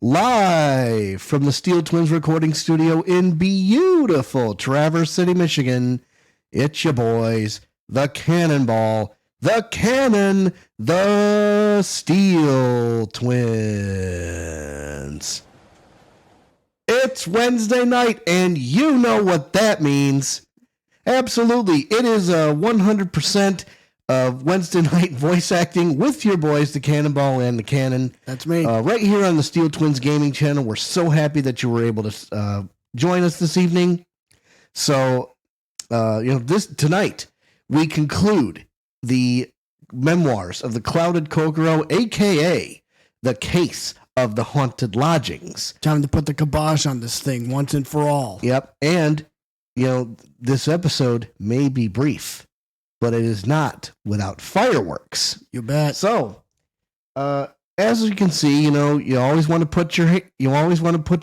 live from the Steel Twins recording studio in beautiful Traverse City, Michigan. It's your boys, the Cannonball, the Cannon, the Steel Twins. It's Wednesday night, and you know what that means. Absolutely. It is 100% of Wednesday night voice acting with your boys, the Cannonball and the Cannon. That's me. Right here on the Steel Twins Gaming channel. We're so happy that you were able to join us this evening. So, tonight we conclude the memoirs of the Clouded Kokoro, a.k.a. the Case of the Haunted Lodgings. Time to put the kibosh on this thing once and for all. Yep. And, this episode may be brief, but it is not without fireworks. You bet. So, as you can see, you always want to put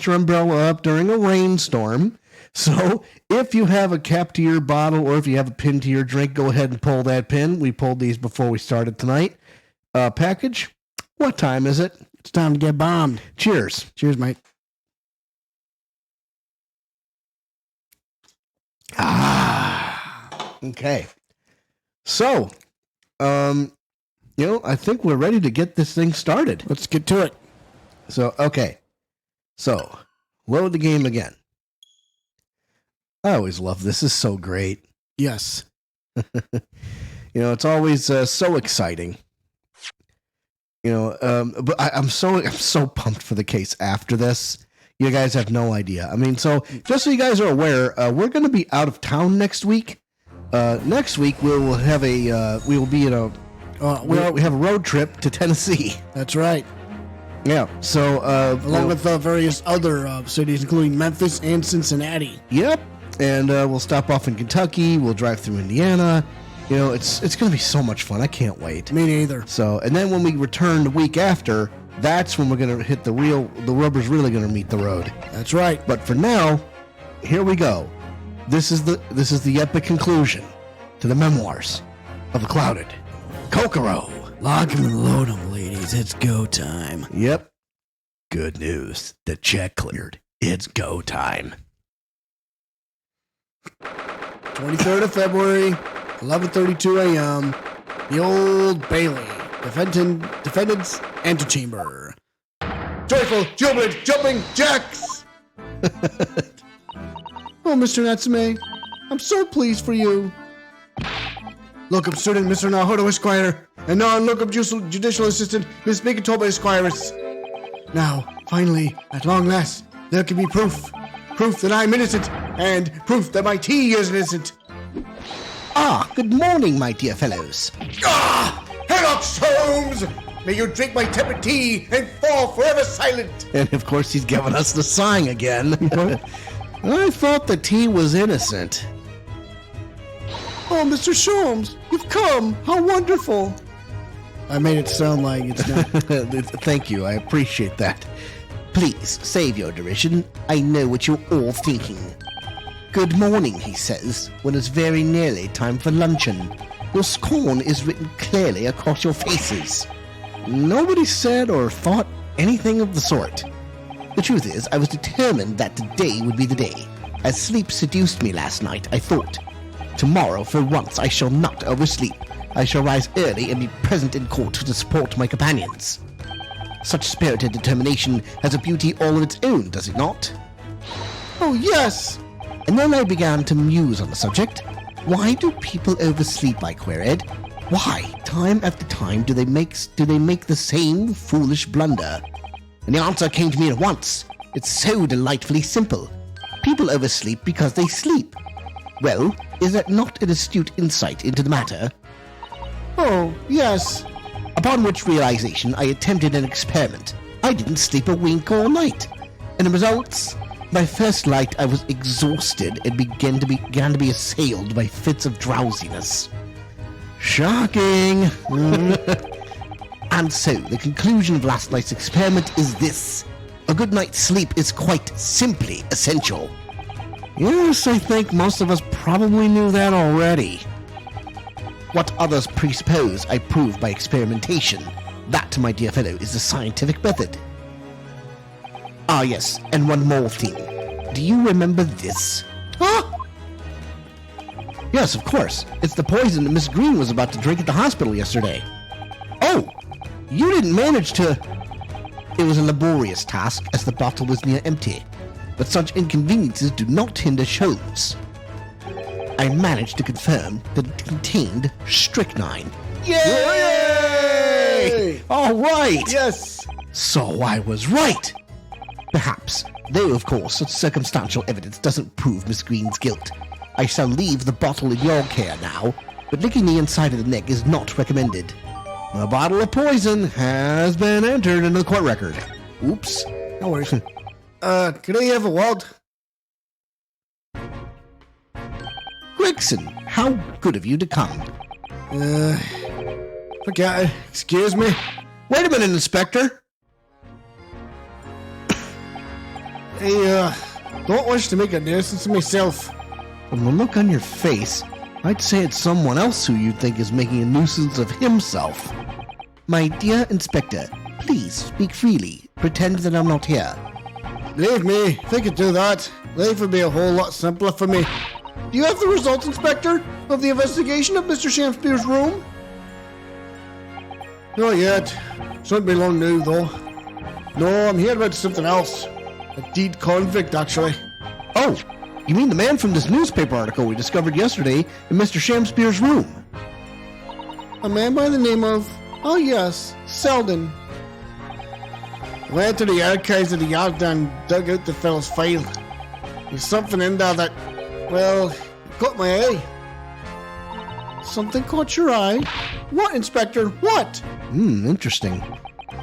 your umbrella up during a rainstorm. So, if you have a cap to your bottle or if you have a pin to your drink, go ahead and pull that pin. We pulled these before we started tonight. Package, what time is it? It's time to get bombed. Cheers. Cheers, mate. Okay. So, I think we're ready to get this thing started. Let's get to it. So, okay. So, load the game again. I always love this. This is so great. Yes. It's always so exciting. But I'm so pumped for the case after this. You guys have no idea. I mean, so just so you guys are aware, we're going to be out of town next week. Next week we will have we have a road trip to Tennessee. That's right. Yeah. So along with various other cities, including Memphis and Cincinnati. Yep. And we'll stop off in Kentucky. We'll drive through Indiana. It's going to be so much fun. I can't wait. Me neither. So, and then when we return the week after, that's when we're going to hit the rubber's really going to meet the road. That's right. But for now, here we go. This is the epic conclusion to the memoirs of the Clouded Kokoro. Lock him and load him, ladies. It's go time. Yep. Good news. The check cleared. It's go time. 23rd of February, 11:32 a.m. The Old Bailey, defendant's antechamber. Joyful, jubilant, jumping jacks! Oh, Mr. Natsume, I'm so pleased for you. Locum student Mr. Naruhodo Esquire, and non-locum judicial assistant Miss Mikitoba Esquire. Now, finally, at long last, there can be proof. Proof that I'm innocent, and proof that my tea is innocent. Good morning, my dear fellows. Hillox Holmes! May you drink my tepid tea and fall forever silent. And of course he's giving us the sign again. I thought the tea was innocent. Oh, Mr. Sholmes, you've come. How wonderful. I made it sound like it's not. Thank you, I appreciate that. Please, save your derision. I know what you're all thinking. Good morning, he says, when it's very nearly time for luncheon. Your scorn is written clearly across your faces. Nobody said or thought anything of the sort. The truth is, I was determined that today would be the day. As sleep seduced me last night, I thought, tomorrow, for once, I shall not oversleep. I shall rise early and be present in court to support my companions. Such spirited determination has a beauty all of its own, does it not? Oh, yes! And then I began to muse on the subject. Why do people oversleep, I queried. Why, time after time, do they make the same foolish blunder? And the answer came to me at once. It's so delightfully simple. People oversleep because they sleep. Well, is that not an astute insight into the matter? Oh, yes. Upon which realization, I attempted an experiment. I didn't sleep a wink all night. And the results? By first light, I was exhausted and began to be assailed by fits of drowsiness. Shocking! And so, the conclusion of last night's experiment is this. A good night's sleep is quite simply essential. Yes, I think most of us probably knew that already. What others presuppose, I prove by experimentation. That, my dear fellow, is the scientific method. Ah, yes, and one more thing. Do you remember this? Huh? Yes, of course. It's the poison that Miss Green was about to drink at the hospital yesterday. Oh, you didn't manage to... It was a laborious task, as the bottle was near empty. But such inconveniences do not hinder Sholmes. I managed to confirm that it contained strychnine. Yay! All right! Yes! So I was right! Perhaps, though of course such circumstantial evidence doesn't prove Miss Green's guilt. I shall leave the bottle in your care now, but licking the inside of the neck is not recommended. The bottle of poison has been entered into the court record. Oops. No worries. Can I have a word? Gregson, how good of you to come. Okay, excuse me. Wait a minute, Inspector. I, don't wish to make a nuisance of myself. From the look on your face, I'd say it's someone else who you think is making a nuisance of himself. My dear Inspector, please speak freely. Pretend that I'm not here. Believe me, if I could do that, life would be a whole lot simpler for me. Do you have the results, Inspector, of the investigation of Mr. Shamspeare's room? Not yet. Shouldn't be long now, though. No, I'm here about something else. A deed convict, actually. Oh, you mean the man from this newspaper article we discovered yesterday in Mr. Shamspeare's room? A man by the name of, oh yes, Selden. I went to the archives of the yard and dug out the fellow's file. There's something in there that, well, caught my eye. Something caught your eye? What, Inspector? What? Interesting.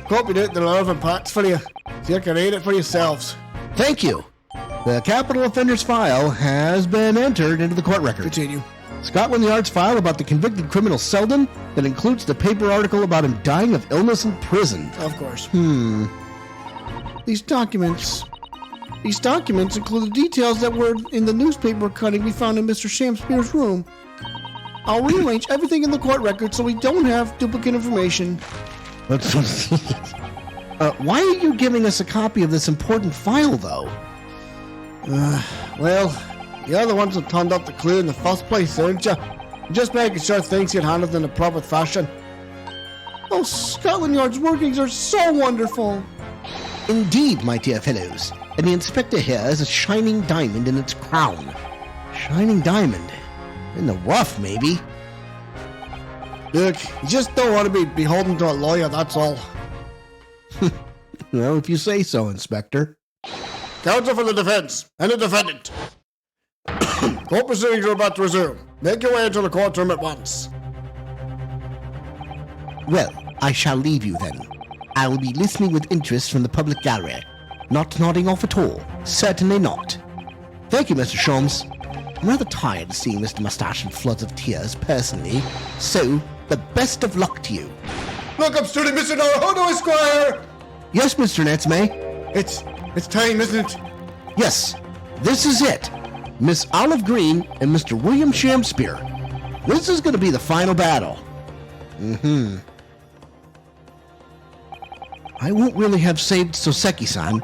Copied out the relevant parts for you, so you can read it for yourselves. Thank you. The capital offender's file has been entered into the court record. Continue. Scotland Yard's file about the convicted criminal Selden that includes the paper article about him dying of illness in prison. Of course. These documents include the details that were in the newspaper cutting we found in Mr. Shamspeare's room. I'll rearrange everything in the court record so we don't have duplicate information. Why are you giving us a copy of this important file, though? Well, you're the ones that turned up the clue in the first place, aren't you? Just making sure things get handled in a proper fashion. Oh, Scotland Yard's workings are so wonderful. Indeed, my dear fellows. And the inspector here has a shining diamond in its crown. Shining diamond? In the rough, maybe. Look, you just don't want to be beholden to a lawyer, that's all. Well, if you say so, Inspector. Counsel for the defense and the defendant. Court proceedings are about to resume. Make your way into the courtroom at once. Well, I shall leave you then. I will be listening with interest from the public gallery. Not nodding off at all. Certainly not. Thank you, Mr. Sholmes. I'm rather tired of seeing Mr. Mustache in floods of tears, personally. So, the best of luck to you. Look up, student Mr. Naruhodo, Esquire! Yes, Mr. Netsme? It's time, isn't it? Yes, this is it. Miss Olive Green and Mr. William Shamspeare. This is going to be the final battle. I won't really have saved Soseki-san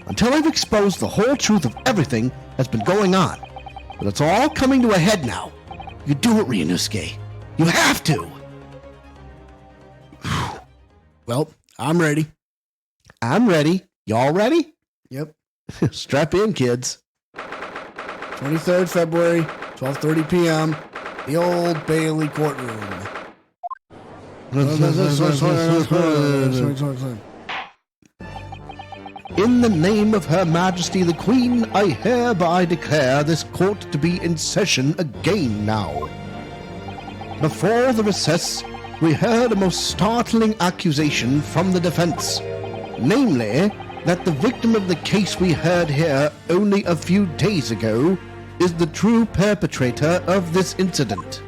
until I've exposed the whole truth of everything that's been going on. But it's all coming to a head now. You do it, Ryunoske. You have to. Well, I'm ready. I'm ready. Y'all ready? Yep. Strap in, kids. 23rd February, 12:30 p.m., the Old Bailey courtroom. In the name of Her Majesty the Queen, I hereby declare this court to be in session again now. Before the recess, we heard a most startling accusation from the defense, namely, that the victim of the case we heard here only a few days ago is the true perpetrator of this incident.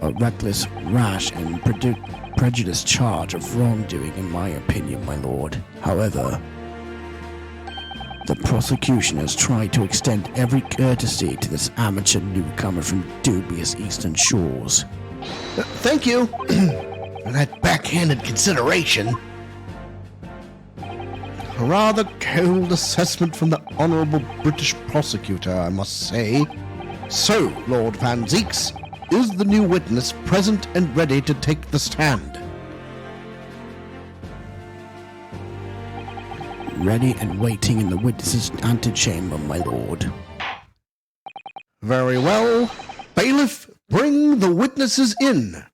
A reckless, rash, and prejudiced charge of wrongdoing, in my opinion, my lord. However, the prosecution has tried to extend every courtesy to this amateur newcomer from dubious eastern shores. Thank you for that backhanded consideration. A rather cold assessment from the Honourable British Prosecutor, I must say. So, Lord Van Zeeks, is the new witness present and ready to take the stand? Ready and waiting in the witness's antechamber, my lord. Very well. Bailiff, bring the witnesses in.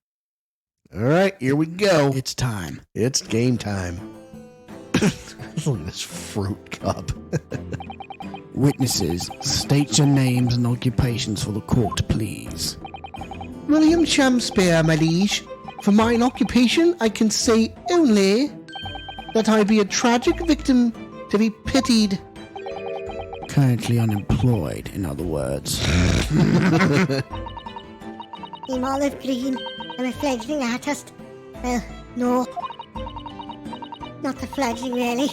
All right, here we go. It's time. It's game time. Look at this fruit cup. Witnesses, state your names and occupations for the court, please. William Shamspeare, my liege. For mine occupation, I can say only that I be a tragic victim to be pitied. Currently unemployed, in other words. I'm olive green. I'm a fledgling artist. Well, no. Not a fledgling, really.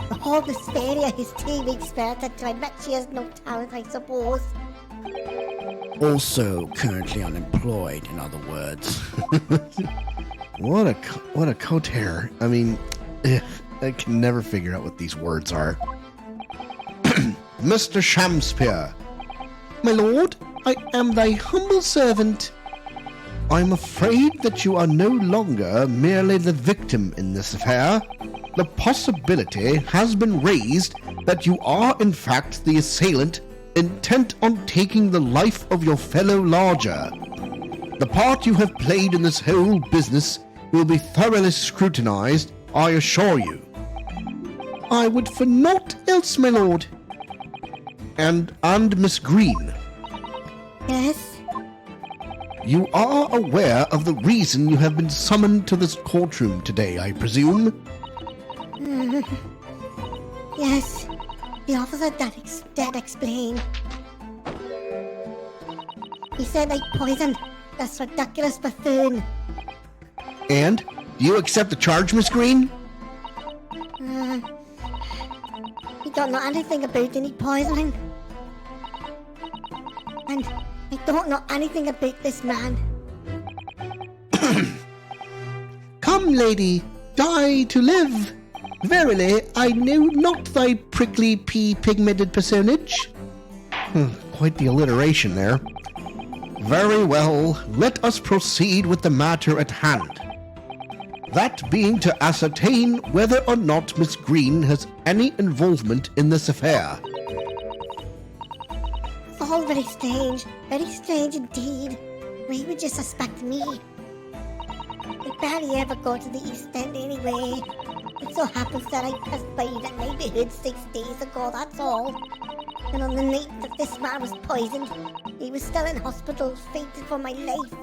The whole Vesperia is 2 weeks spirited, so I bet she has no talent, I suppose. Also currently unemployed, in other words. What a coat hair. I mean, I can never figure out what these words are. Mr. Shamspeare. My lord, I am thy humble servant. I'm afraid that you are no longer merely the victim in this affair. The possibility has been raised that you are in fact the assailant, intent on taking the life of your fellow lodger. The part you have played in this whole business will be thoroughly scrutinized, I assure you. I would for naught else, my lord. And Miss Green. Yes? You are aware of the reason you have been summoned to this courtroom today, I presume? Yes. The officer did explain. He said I poisoned this ridiculous buffoon. And? Do you accept the charge, Miss Green? He don't know anything about any poisoning. And I don't know anything about this man. Come, lady, die to live. Verily, I know not thy prickly pea-pigmented personage. Quite the alliteration there. Very well, let us proceed with the matter at hand. That being to ascertain whether or not Miss Green has any involvement in this affair. All very strange indeed. Why would you suspect me? I barely ever go to the East End anyway. It so happens that I passed by that neighbourhood 6 days ago, that's all. And on the night that this man was poisoned, he was still in hospital, fainted for my life.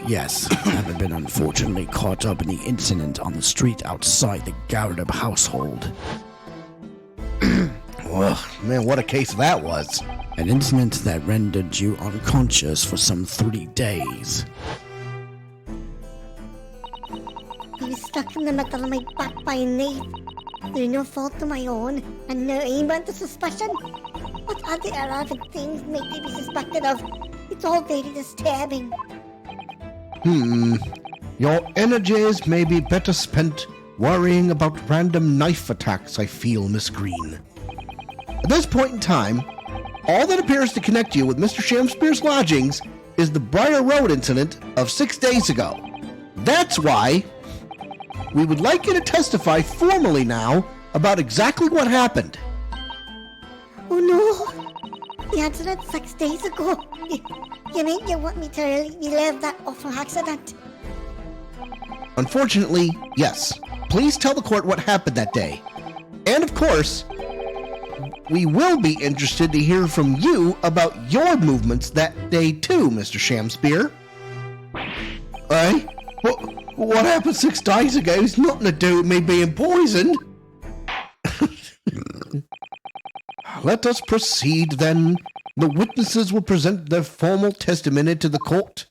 Yes, having been unfortunately caught up in the incident on the street outside the Garrett household. Ugh, man, what a case that was. An incident that rendered you unconscious for some 3 days. He was stuck in the middle of my back by a knife, through no fault of my own, and no aim under suspicion. What other irrelevant things might they be suspected of? It's all very disturbing. Your energies may be better spent worrying about random knife attacks, I feel, Miss Green. At this point in time, all that appears to connect you with Mr. Shamspeare's lodgings is the Briar Road incident of 6 days ago. That's why we would like you to testify formally now about exactly what happened. Oh no! The incident 6 days ago. You mean you want me to relive that awful accident? Unfortunately, yes. Please tell the court what happened that day. And of course, we will be interested to hear from you about your movements that day too, Mr. Shamspeare. Eh? What happened 6 days ago is nothing to do with me being poisoned. Let us proceed then. The witnesses will present their formal testimony to the court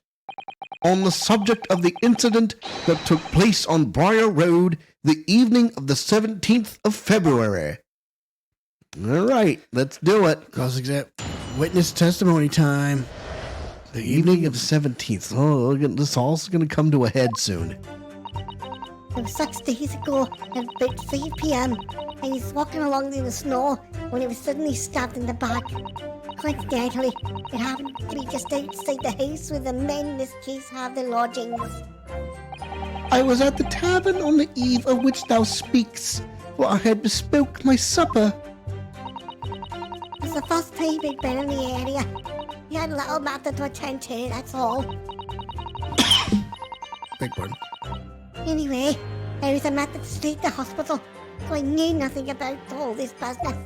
on the subject of the incident that took place on Briar Road the evening of the 17th of February. All right, let's do it. Cross-exam. Witness testimony time. The evening of the 17th. Oh, this all's going to come to a head soon. It was 6 days ago at about 5 p.m. and he was walking along in the snow when he was suddenly stabbed in the back. Coincidentally, it happened to be just outside the house where the men in this case have their lodgings. I was at the tavern on the eve of which thou speaks, for I had bespoke my supper. It was the first time he'd been in the area. He had a little matter to attend to, that's all. Big pardon. Anyway, I was admitted straight to hospital, so I knew nothing about all this business.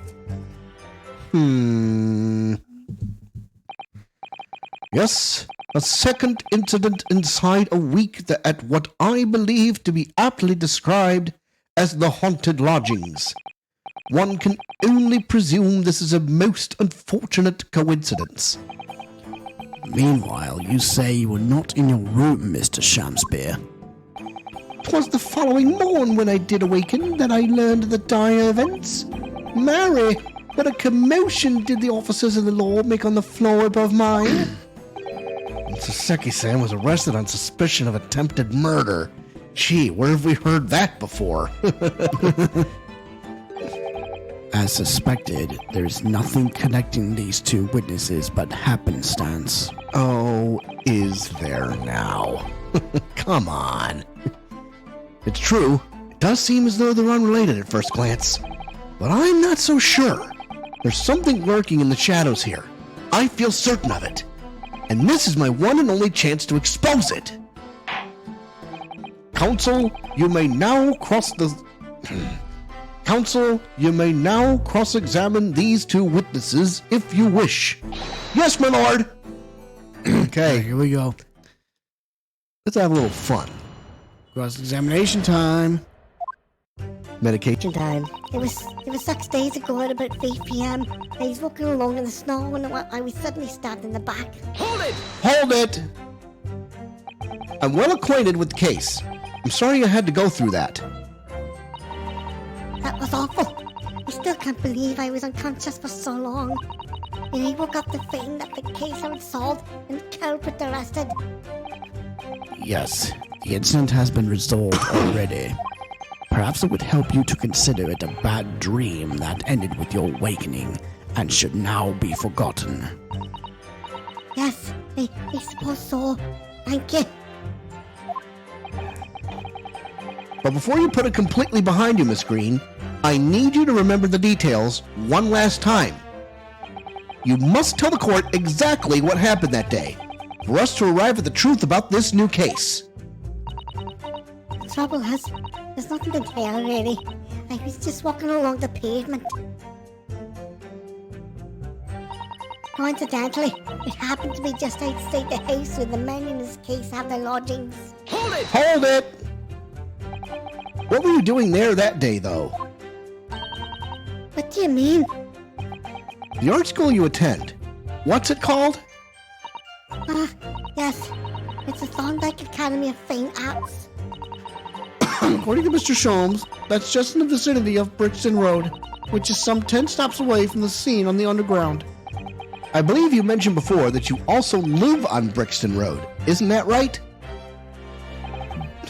Yes, a second incident inside a week that at what I believe to be aptly described as the haunted lodgings. One can only presume this is a most unfortunate coincidence. Meanwhile, you say you were not in your room, Mr. Shamspeare. 'Twas the following morn when I did awaken that I learned the dire events. Marry, what a commotion did the officers of the law make on the floor above mine. Saseki-san was arrested on suspicion of attempted murder. Gee, where have we heard that before? As suspected, there is nothing connecting these two witnesses but happenstance. Oh, is there now? Come on. It's true, it does seem as though they're unrelated at first glance. But I'm not so sure. There's something lurking in the shadows here. I feel certain of it. And this is my one and only chance to expose it. Counsel, you may now cross-examine these two witnesses if you wish. Yes, my lord. Okay, Here we go. let's have a little fun. Cross-examination time. Medication. Time. It was 6 days ago at about 5 p.m. I was walking along in the snow when I was suddenly stabbed in the back. Hold it! I'm well acquainted with the case. I'm sorry I had to go through that. That was awful. I still can't believe I was unconscious for so long. And I woke up to find that the case had been solved and the culprit arrested. Yes, the incident has been resolved already. Perhaps it would help you to consider it a bad dream that ended with your awakening and should now be forgotten. Yes, I suppose so. Thank you. But before you put it completely behind you, Miss Green, I need you to remember the details one last time. You must tell the court exactly what happened that day, for us to arrive at the truth about this new case. The trouble is, there's nothing to tell really. I was just walking along the pavement. Coincidentally, it happened to be just outside the house where the men in this case have their lodgings. Hold it! What were you doing there that day, though? What do you mean? The art school you attend, what's it called? Yes. It's the Thorndike Academy of Fine Arts. According to Mr. Sholmes, that's just in the vicinity of Brixton Road, which is some 10 stops away from the scene on the underground. I believe you mentioned before that you also live on Brixton Road, isn't that right?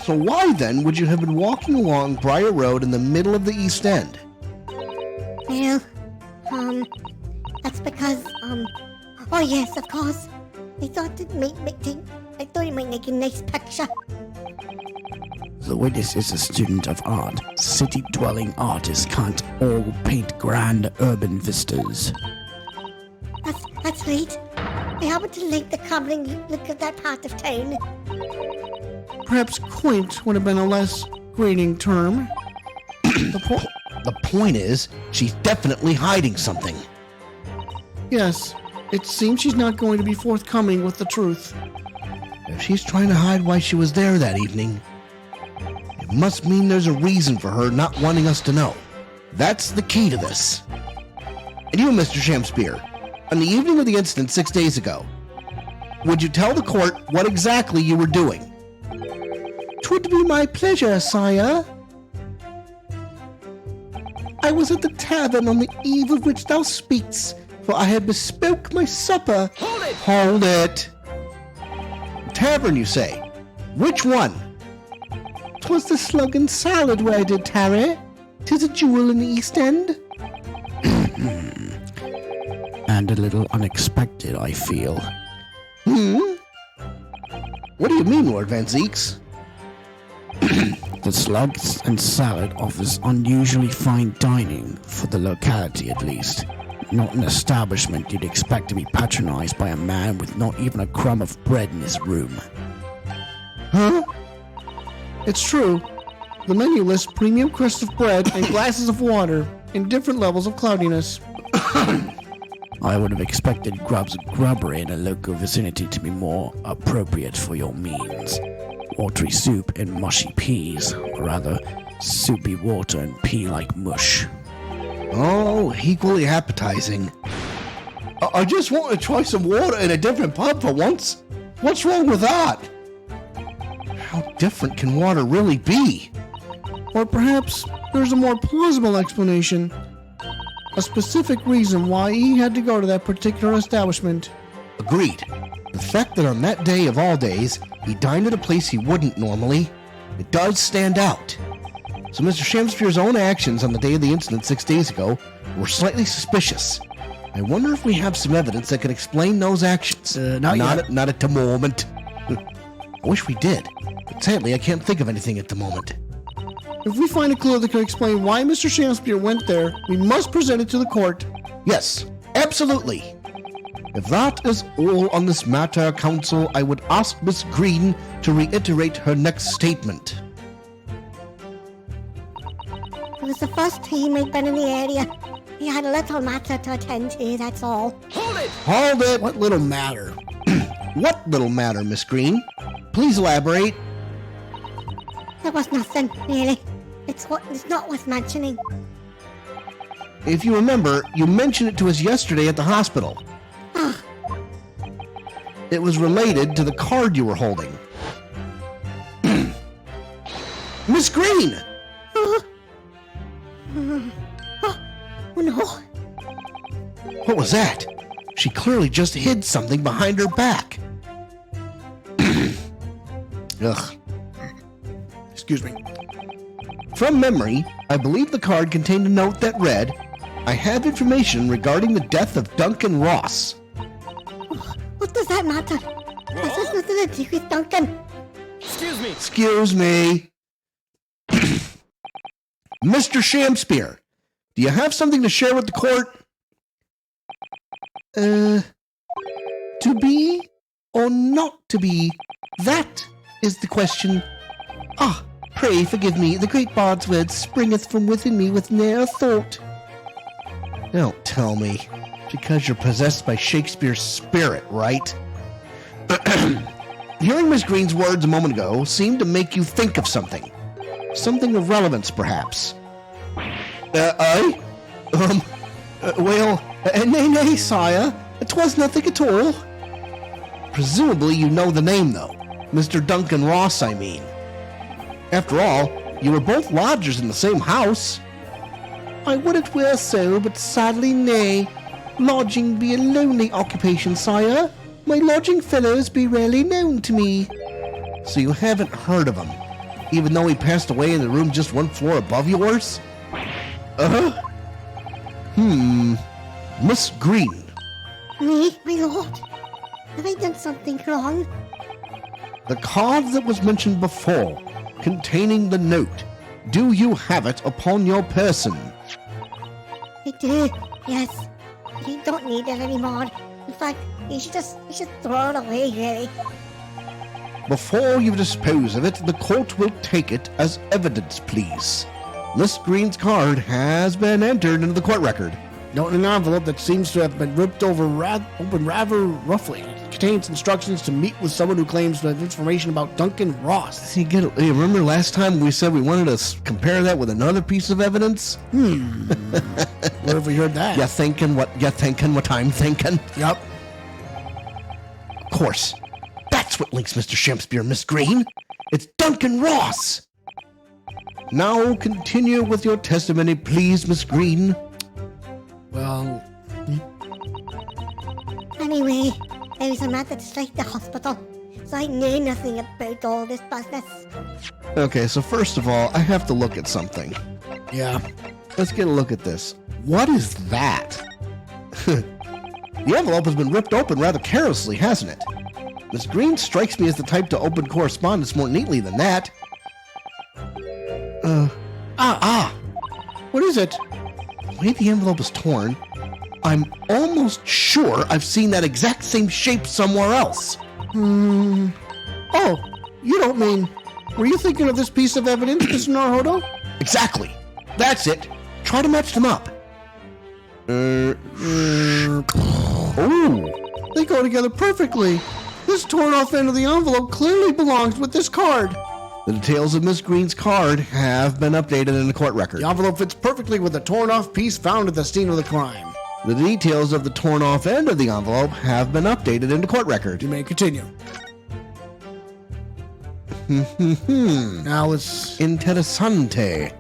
So why then would you have been walking along Briar Road in the middle of the East End? Well, that's because, oh yes, of course. I thought it might make a nice picture. The witness is a student of art. City-dwelling artists can't all paint grand urban vistas. That's right. I happen to like the common look of that part of town. Perhaps quaint would have been a less grating term. The point is, she's definitely hiding something. Yes, it seems she's not going to be forthcoming with the truth. If she's trying to hide why she was there that evening, it must mean there's a reason for her not wanting us to know. That's the key to this. And you, Mr. Shamspeare, on the evening of the incident 6 days ago, would you tell the court what exactly you were doing? 'Twould be my pleasure, sire. I was at the tavern on the eve of which thou speaks, for I had bespoke my supper. Hold it! Tavern, you say? Which one? 'Twas the slug and salad where I did tarry. 'Tis a jewel in the East End. And a little unexpected, I feel. What do you mean, Lord Van Zeeks? The slugs and salad offers unusually fine dining, for the locality at least. Not an establishment you'd expect to be patronized by a man with not even a crumb of bread in his room. Huh? It's true. The menu lists premium crusts of bread and glasses of water in different levels of cloudiness. I would have expected grub's grubbery in a local vicinity to be more appropriate for your means. Watery soup and mushy peas, or rather, soupy water and pea-like mush. Oh, equally appetizing. I just want to try some water in a different pub for once. What's wrong with that? How different can water really be? Or perhaps there's a more plausible explanation. A specific reason why he had to go to that particular establishment. Agreed. The fact that on that day of all days, he dined at a place he wouldn't normally, it does stand out. So Mr. Shamspeare's own actions on the day of the incident 6 days ago were slightly suspicious. I wonder if we have some evidence that could explain those actions. Not yet. Not at the moment. I wish we did, but sadly I can't think of anything at the moment. If we find a clue that can explain why Mr. Shamspeare went there, we must present it to the court. Yes, absolutely. If that is all on this matter, Counsel, I would ask Miss Green to reiterate her next statement. It was the first time I'd been in the area. He had a little matter to attend to, that's all. Hold it! What little matter? What little matter, Miss Green? Please elaborate. There was nothing, really. It's not worth mentioning. If you remember, you mentioned it to us yesterday at the hospital. It was related to the card you were holding. Miss Green! Oh no. What was that? She clearly just hid something behind her back. Ugh. Excuse me. From memory, I believe the card contained a note that read, I have information regarding the death of Duncan Ross. What does that matter? This has nothing to do with Duncan. Excuse me. Mr. Shamspeare, do you have something to share with the court? To be or not to be? That is the question. Ah, pray forgive me, the great bard's word springeth from within me with ne'er thought. Don't tell me, because you're possessed by Shakespeare's spirit, right? Hearing Miss Green's words a moment ago seemed to make you think of something. Something of relevance, perhaps. Nay, sire. 'Twas nothing at all. Presumably you know the name, though. Mr. Duncan Ross, I mean. After all, you were both lodgers in the same house. I would it were so, but sadly nay. Lodging be a lonely occupation, sire. My lodging fellows be rarely known to me. So you haven't heard of him, even though he passed away in the room just one floor above yours? Miss Green. Me, my lord? Have I done something wrong? The card that was mentioned before, containing the note, do you have it upon your person? I do, yes. But I don't need it anymore. In fact, you should throw it away, really. Before you dispose of it, the court will take it as evidence, please. Miss Green's card has been entered into the court record. Note in an envelope that seems to have been ripped open rather roughly. It contains instructions to meet with someone who claims to have information about Duncan Ross. You remember last time we said we wanted to compare that with another piece of evidence? Where have we heard that? You thinking what I'm thinking? Yup. Of course. That's what links Mr. Shamspeare and Miss Green. It's Duncan Ross. Now continue with your testimony, please, Miss Green. Well... Anyway, I was a man to strike the hospital. I know nothing about all this business. Okay, so first of all, I have to look at something. Yeah. Let's get a look at this. What is that? The envelope has been ripped open rather carelessly, hasn't it? Miss Green strikes me as the type to open correspondence more neatly than that. What is it? The way the envelope is torn, I'm almost sure I've seen that exact same shape somewhere else. Oh, you don't mean... Were you thinking of this piece of evidence, Mr. Naruhodo? Exactly. That's it. Try to match them up. Oh. They go together perfectly. This torn off end of the envelope clearly belongs with this card. The details of Miss Green's card have been updated in the court record. The envelope fits perfectly with the torn off piece found at the scene of the crime. The details of the torn off end of the envelope have been updated in the court record. You may continue. Now let's Interessante.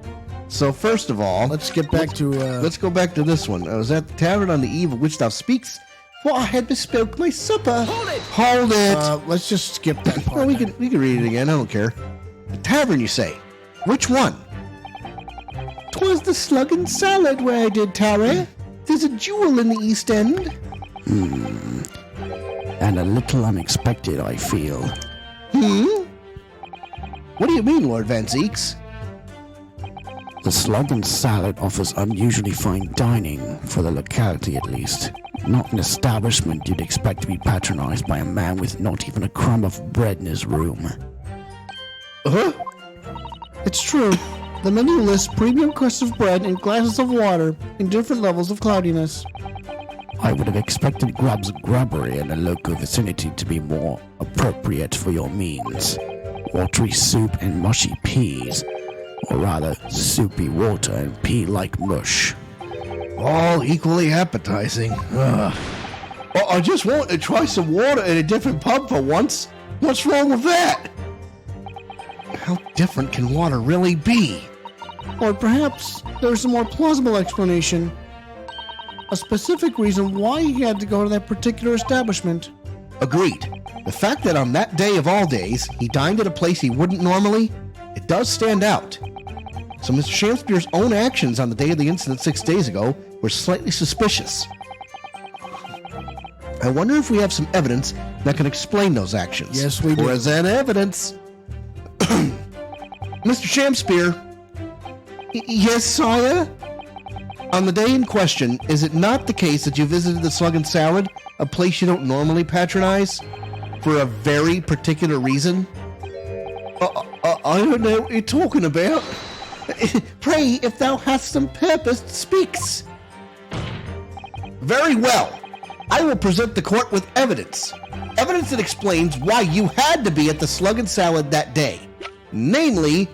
So first of all, let's get back to let's go back to this one. I was at the tavern on the eve of which thou speaks, for I had bespoke my supper. Hold it! Let's just skip that part. Well, we can read it again. I don't care. The tavern, you say? Which one? 'Twas the Slug and Salad where I did tarry. There's a jewel in the East End. And a little unexpected, I feel. What do you mean, Lord Van Zeeks? The Slug and Salad offers unusually fine dining, for the locality at least. Not an establishment you'd expect to be patronized by a man with not even a crumb of bread in his room. It's true. The menu lists premium crusts of bread and glasses of water in different levels of cloudiness. I would have expected Grub's grubbery in the local vicinity to be more appropriate for your means. Watery soup and mushy peas, or rather, soupy water and pea-like mush. All equally appetizing. Well, I just want to try some water at a different pub for once. What's wrong with that? How different can water really be? Or perhaps there's a more plausible explanation. A specific reason why he had to go to that particular establishment. Agreed. The fact that on that day of all days, he dined at a place he wouldn't normally, it does stand out. So Mr. Shamspeare's own actions on the day of the incident 6 days ago were slightly suspicious. I wonder if we have some evidence that can explain those actions. Yes, we do. Present evidence. Mr. Shamspeare. Yes, sire? On the day in question, is it not the case that you visited the Slug and Salad, a place you don't normally patronize, for a very particular reason? I don't know what you're talking about. Pray, if thou hast some purpose, speaks. Very well. I will present the court with evidence. Evidence that explains why you had to be at the Slug and Salad that day. Namely,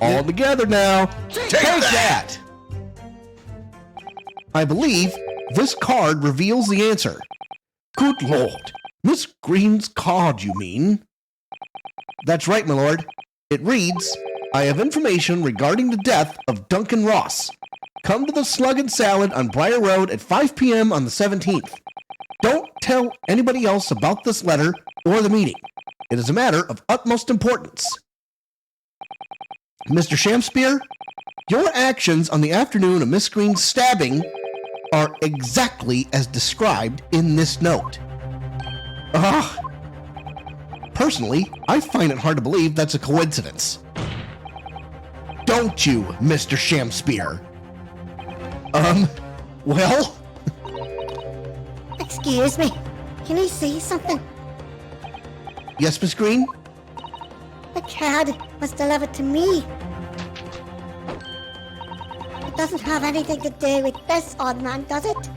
all together now. Take that! I believe this card reveals the answer. Good Lord. Miss Green's card, you mean? That's right, my lord. It reads, I have information regarding the death of Duncan Ross. Come to the Slug and Salad on Briar Road at 5 p.m. on the 17th. Don't tell anybody else about this letter or the meeting. It is a matter of utmost importance. Mr. Shamspeare, your actions on the afternoon of Miss Green's stabbing are exactly as described in this note. Personally, I find it hard to believe that's a coincidence. Don't you, Mr. Shamspeare? Well? Excuse me. Can I say something? Yes, Miss Green? The card was delivered to me. It doesn't have anything to do with this odd man, does it?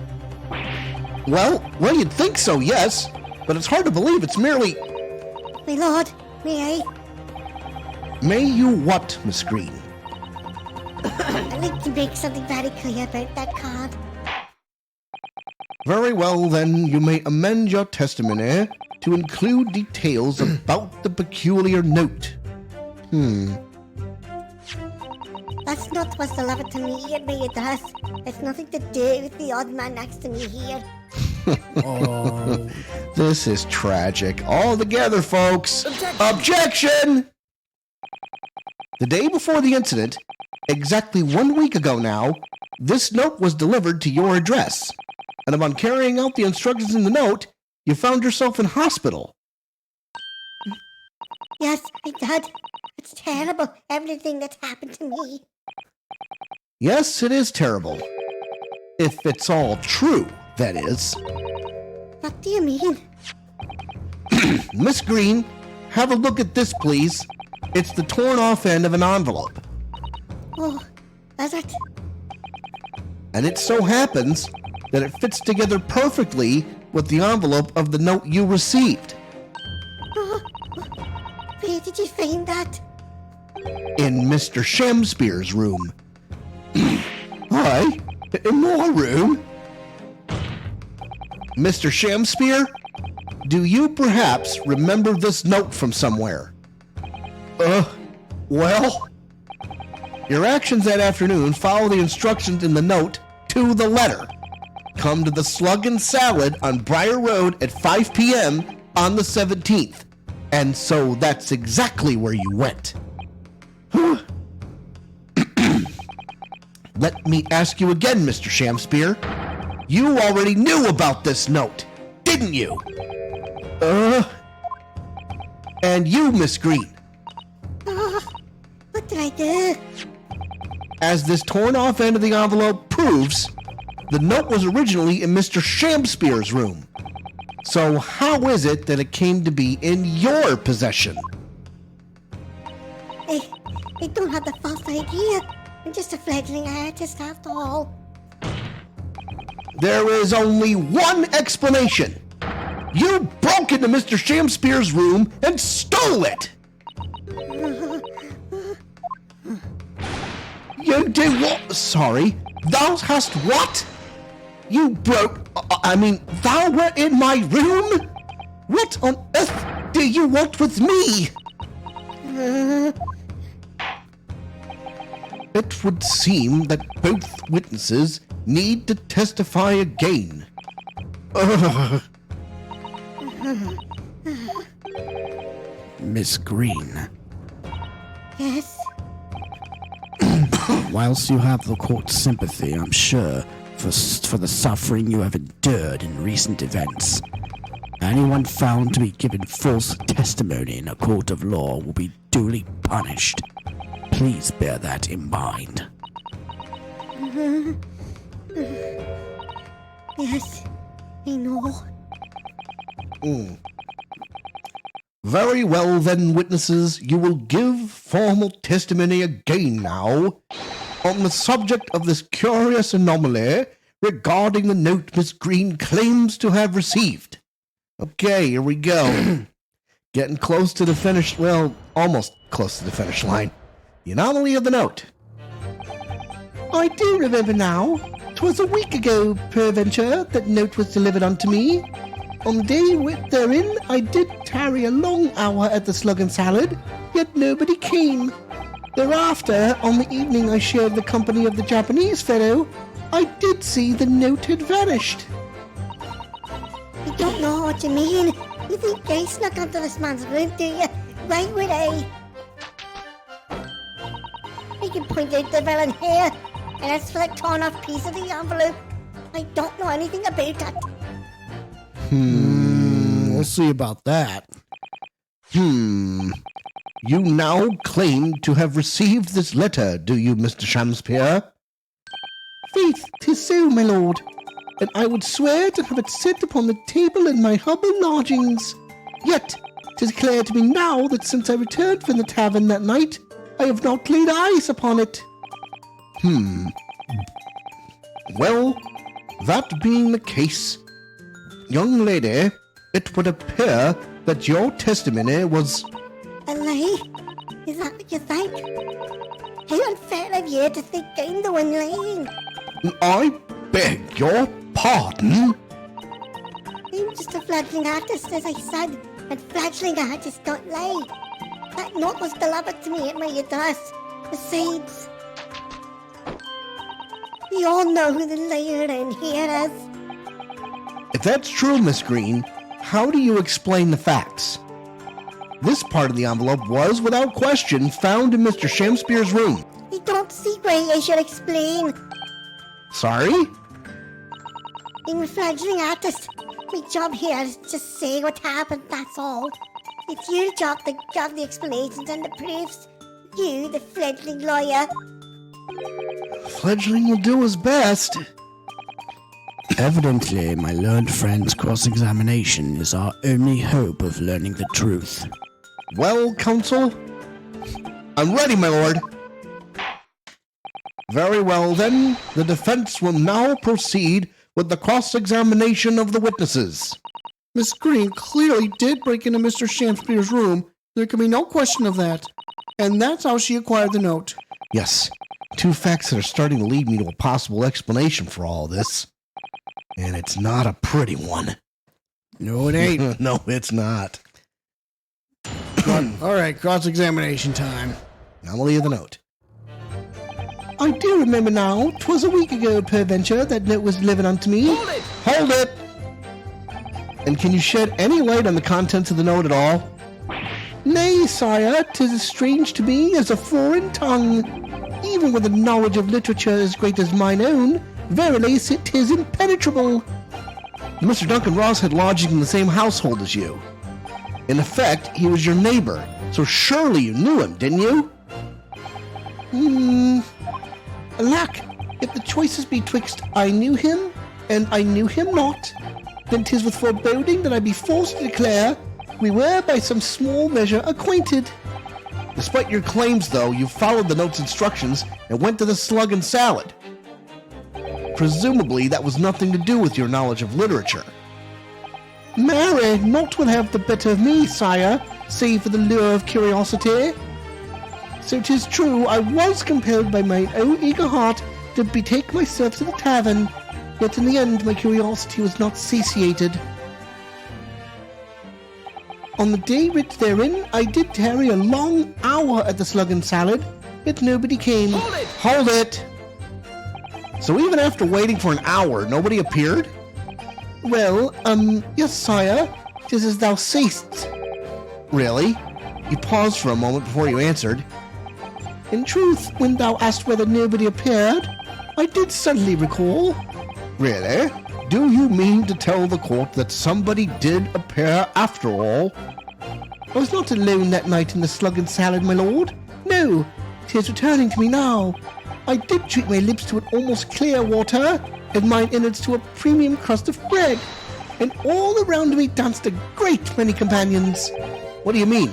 Well, you'd think so, yes. But it's hard to believe it's merely... My lord, may I? May you what, Miss Green? I'd like to make something very clear about that card. Very well, then, you may amend your testimony to include details about the peculiar note. That's not what's delivered to me at my address. It's nothing to do with the odd man next to me here. Oh, This is tragic. All together, folks. Objection! The day before the incident, exactly 1 week ago now, this note was delivered to your address. And upon carrying out the instructions in the note, you found yourself in hospital. Yes, I did. It's terrible, everything that's happened to me. Yes, it is terrible. If it's all true, that is. What do you mean? Miss Green, have a look at this, please. It's the torn off end of an envelope. Oh, is it? And it so happens that it fits together perfectly with the envelope of the note you received. Oh, where did you find that? In Mr. Shamspeare's room. Hi, in my room? Mr. Shamspeare, do you perhaps remember this note from somewhere? Well, your actions that afternoon follow the instructions in the note to the letter. Come to the Slug and Salad on Briar Road at 5 p.m. on the 17th. And so that's exactly where you went. Let me ask you again, Mr. Shamspeare. You already knew about this note, didn't you? And you, Miss Green. What did I do? As this torn off end of the envelope proves, the note was originally in Mr. Shamspeare's room. So how is it that it came to be in your possession? I don't have the first idea. I'm just a fledgling artist after all. There is only one explanation. You broke into Mr. Shamspeare's room and stole it! You did what? Sorry. Thou hast what? You broke... thou were in my room? What on earth do you want with me? It would seem that both witnesses need to testify again. Miss Green, Yes? whilst you have the court's sympathy, I'm sure, for the suffering you have endured in recent events, anyone found to be giving false testimony in a court of law will be duly punished. Please bear that in mind. Yes, I know. Very well then, witnesses, you will give formal testimony again now on the subject of this curious anomaly regarding the note Miss Green claims to have received. Okay, here we go. Getting close to the finish, well, almost close to the finish line. The anomaly of the note. I do remember now. 'Twas a week ago, peradventure, that note was delivered unto me. On the day therein, I did tarry a long hour at the Slug and Salad, yet nobody came. Thereafter, on the evening I shared the company of the Japanese fellow, I did see the note had vanished. I don't know what you mean. You think I snuck into this man's room, do you? Why would I? You can point out the villain here, and as for the torn off piece of the envelope, I don't know anything about it. We'll see about that. You now claim to have received this letter, do you, Mr. Shamspeare? Faith, 'tis so, my lord, and I would swear to have it set upon the table in my humble lodgings. Yet, 'tis clear to me now that since I returned from the tavern that night, I have not laid eyes upon it. Well, that being the case, young lady, it would appear that your testimony was... A lie? Is that what you think? How unfair of you to think I'm the one lying. I beg your pardon? I'm just a fledgling artist, as I said, and fledgling artists don't lie. That note was delivered to me at my address. Besides, we all know who the liar in here is. If that's true, Miss Green, how do you explain the facts? This part of the envelope was, without question, found in Mr. Shamspeare's room. I don't see why I should explain. Sorry? I'm a fledgling artist. My job here is just say what happened, that's all. It's your job to give the explanations and the proofs. You, the fledgling lawyer. Fledgling will do his best. Evidently, my learned friend's cross-examination is our only hope of learning the truth. Well, counsel, I'm ready, my lord. Very well, then. The defense will now proceed with the cross-examination of the witnesses. Miss Green clearly did break into Mr. Shamspeare's room. There can be no question of that. And that's how she acquired the note. Yes, two facts that are starting to lead me to a possible explanation for all this. And it's not a pretty one. No, it ain't. No, it's not. All right, cross-examination time. Now I'll leave the note. I do remember now. 'Twas a week ago, peradventure, that note was delivered unto me. Hold it! Hold it! And can you shed any light on the contents of the note at all? Nay, sire, 'tis as strange to me as a foreign tongue. Even with a knowledge of literature as great as mine own, verily 'tis impenetrable. Mr. Duncan Ross had lodging in the same household as you. In effect, he was your neighbor, so surely you knew him, didn't you? Alack, if the choice is betwixt I knew him and I knew him not, then 'tis with foreboding that I be forced to declare we were by some small measure acquainted. Despite your claims, though, you followed the note's instructions and went to the Slug and Salad. Presumably, that was nothing to do with your knowledge of literature. Marry, naught will have the better of me, sire, save for the lure of curiosity. So 'tis true, I was compelled by my own eager heart to betake myself to the tavern, yet in the end my curiosity was not satiated. On the day writ therein, I did tarry a long hour at the Slug and Salad, yet nobody came. Hold it! Hold it! So even after waiting for an hour, nobody appeared? Well, yes, sire, 'tis as thou say'st. Really? You paused for a moment before you answered. In truth, when thou asked whether nobody appeared, I did suddenly recall. Really? Do you mean to tell the court that somebody did appear after all? I was not alone that night in the Slug and Salad, my lord. No, 'tis returning to me now. I did treat my lips to an almost clear water, and mine innards to a premium crust of bread, and all around me danced a great many companions. What do you mean?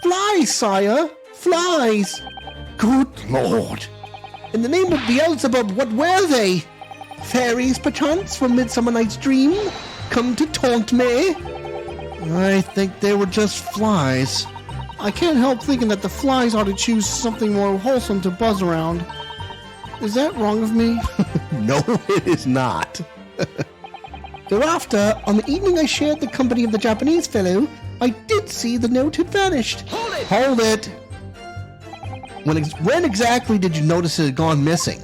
Flies, sire, flies. Good lord. In the name of Beelzebub, what were they? Fairies, perchance, from Midsummer Night's Dream, come to taunt me? I think they were just flies. I can't help thinking that the flies ought to choose something more wholesome to buzz around. Is that wrong of me? No, it is not. Thereafter, on the evening I shared the company of the Japanese fellow, I did see the note had vanished. Hold it! Hold it! When exactly did you notice it had gone missing?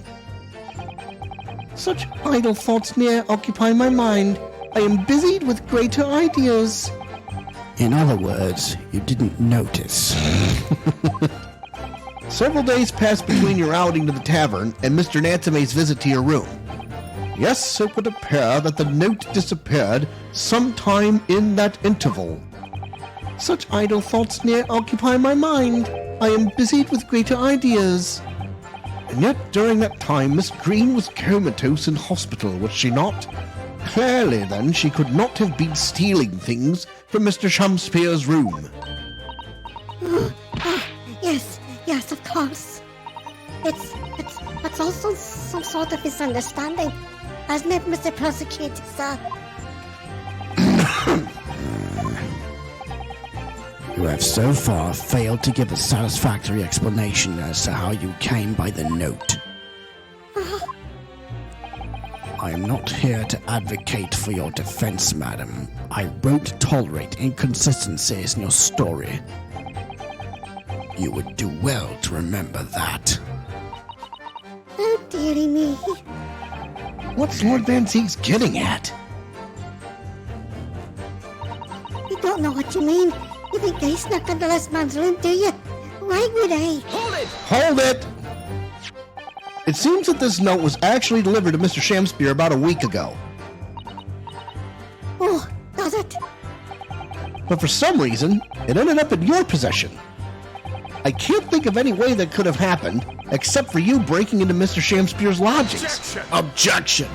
Such idle thoughts ne'er occupy my mind. I am busied with greater ideas. In other words, you didn't notice. Several days passed between your outing to the tavern and Mr. Natsume's visit to your room. Yes, it would appear that the note disappeared sometime in that interval. Such idle thoughts ne'er occupy my mind. I am busied with greater ideas. And yet during that time Miss Green was comatose in hospital, was she not? Clearly then she could not have been stealing things from Mr. Shamspeare's room. Yes, of course. It's also some sort of misunderstanding, hasn't it, Mr. Prosecutor, sir? You have so far failed to give a satisfactory explanation as to how you came by the note. I am not here to advocate for your defense, madam. I won't tolerate inconsistencies in your story. You would do well to remember that. Oh, dearie me. What's Lord Van Zieg's getting at? what you mean. You think they snuck into this man's room, do you? Why would they? Hold it! It seems that this note was actually delivered to Mr. Shamspeare about a week ago. Oh, does it? But for some reason, it ended up in your possession. I can't think of any way that could have happened, except for you breaking into Mr. Shamspeare's lodgings. Objection!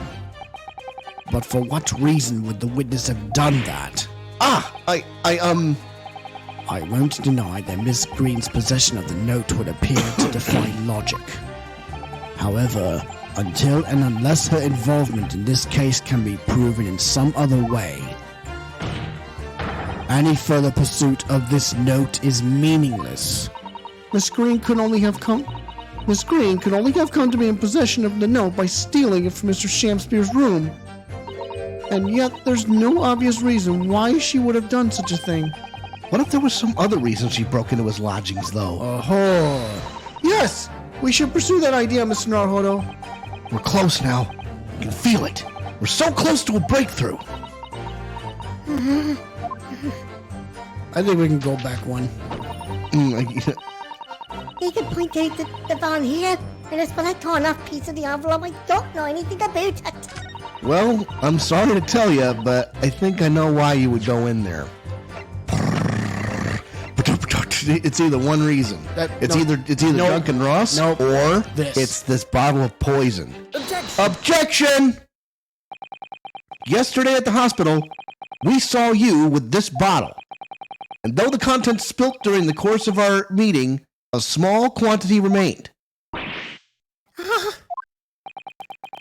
But for what reason would the witness have done that? I won't deny that Miss Green's possession of the note would appear to defy logic. However, until and unless her involvement in this case can be proven in some other way, any further pursuit of this note is meaningless. Miss Green could only have come to be in possession of the note by stealing it from Mr. Shamspeare's room. And yet there's no obvious reason why she would have done such a thing. What if there was some other reason she broke into his lodgings, though? Yes! We should pursue that idea, Mr. Naruhodo. We're close now. I can feel it. We're so close to a breakthrough. I think we can go back one. He could point out the van here, and it's been a torn off piece of the envelope. I don't know anything about it. Well, I'm sorry to tell you, but I think I know why you would go in there. It's either one reason. It's either Duncan Ross, or it's this bottle of poison. Objection! Yesterday at the hospital, we saw you with this bottle. And though the contents spilt during the course of our meeting, a small quantity remained.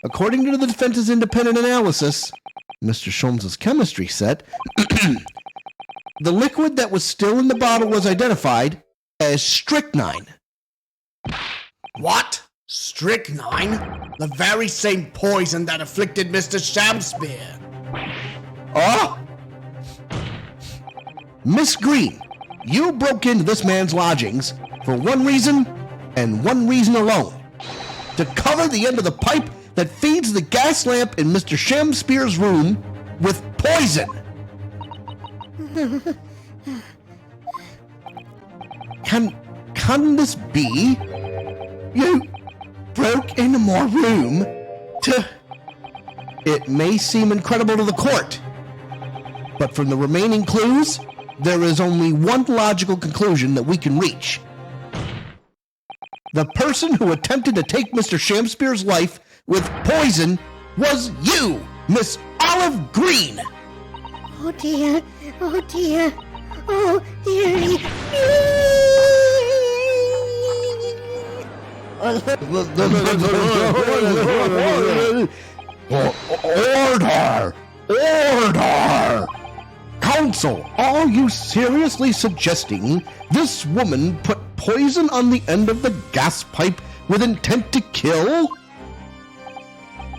According to the defense's independent analysis, Mr. Sholmes' chemistry set, the liquid that was still in the bottle was identified as strychnine. What? Strychnine? The very same poison that afflicted Mr. Shamspeare. Oh! Miss Green, you broke into this man's lodgings for one reason, and one reason alone. To cover the end of the pipe that feeds the gas lamp in Mr. Shamspeare's room with poison. Can this be? You broke into my room to... It may seem incredible to the court, but from the remaining clues, there is only one logical conclusion that we can reach. The person who attempted to take Mr. Shamspeare's life with poison was you, Miss Olive Green. Oh dear, oh dear, oh dear. Order! Order! Counsel, are you seriously suggesting this woman put poison on the end of the gas pipe with intent to kill?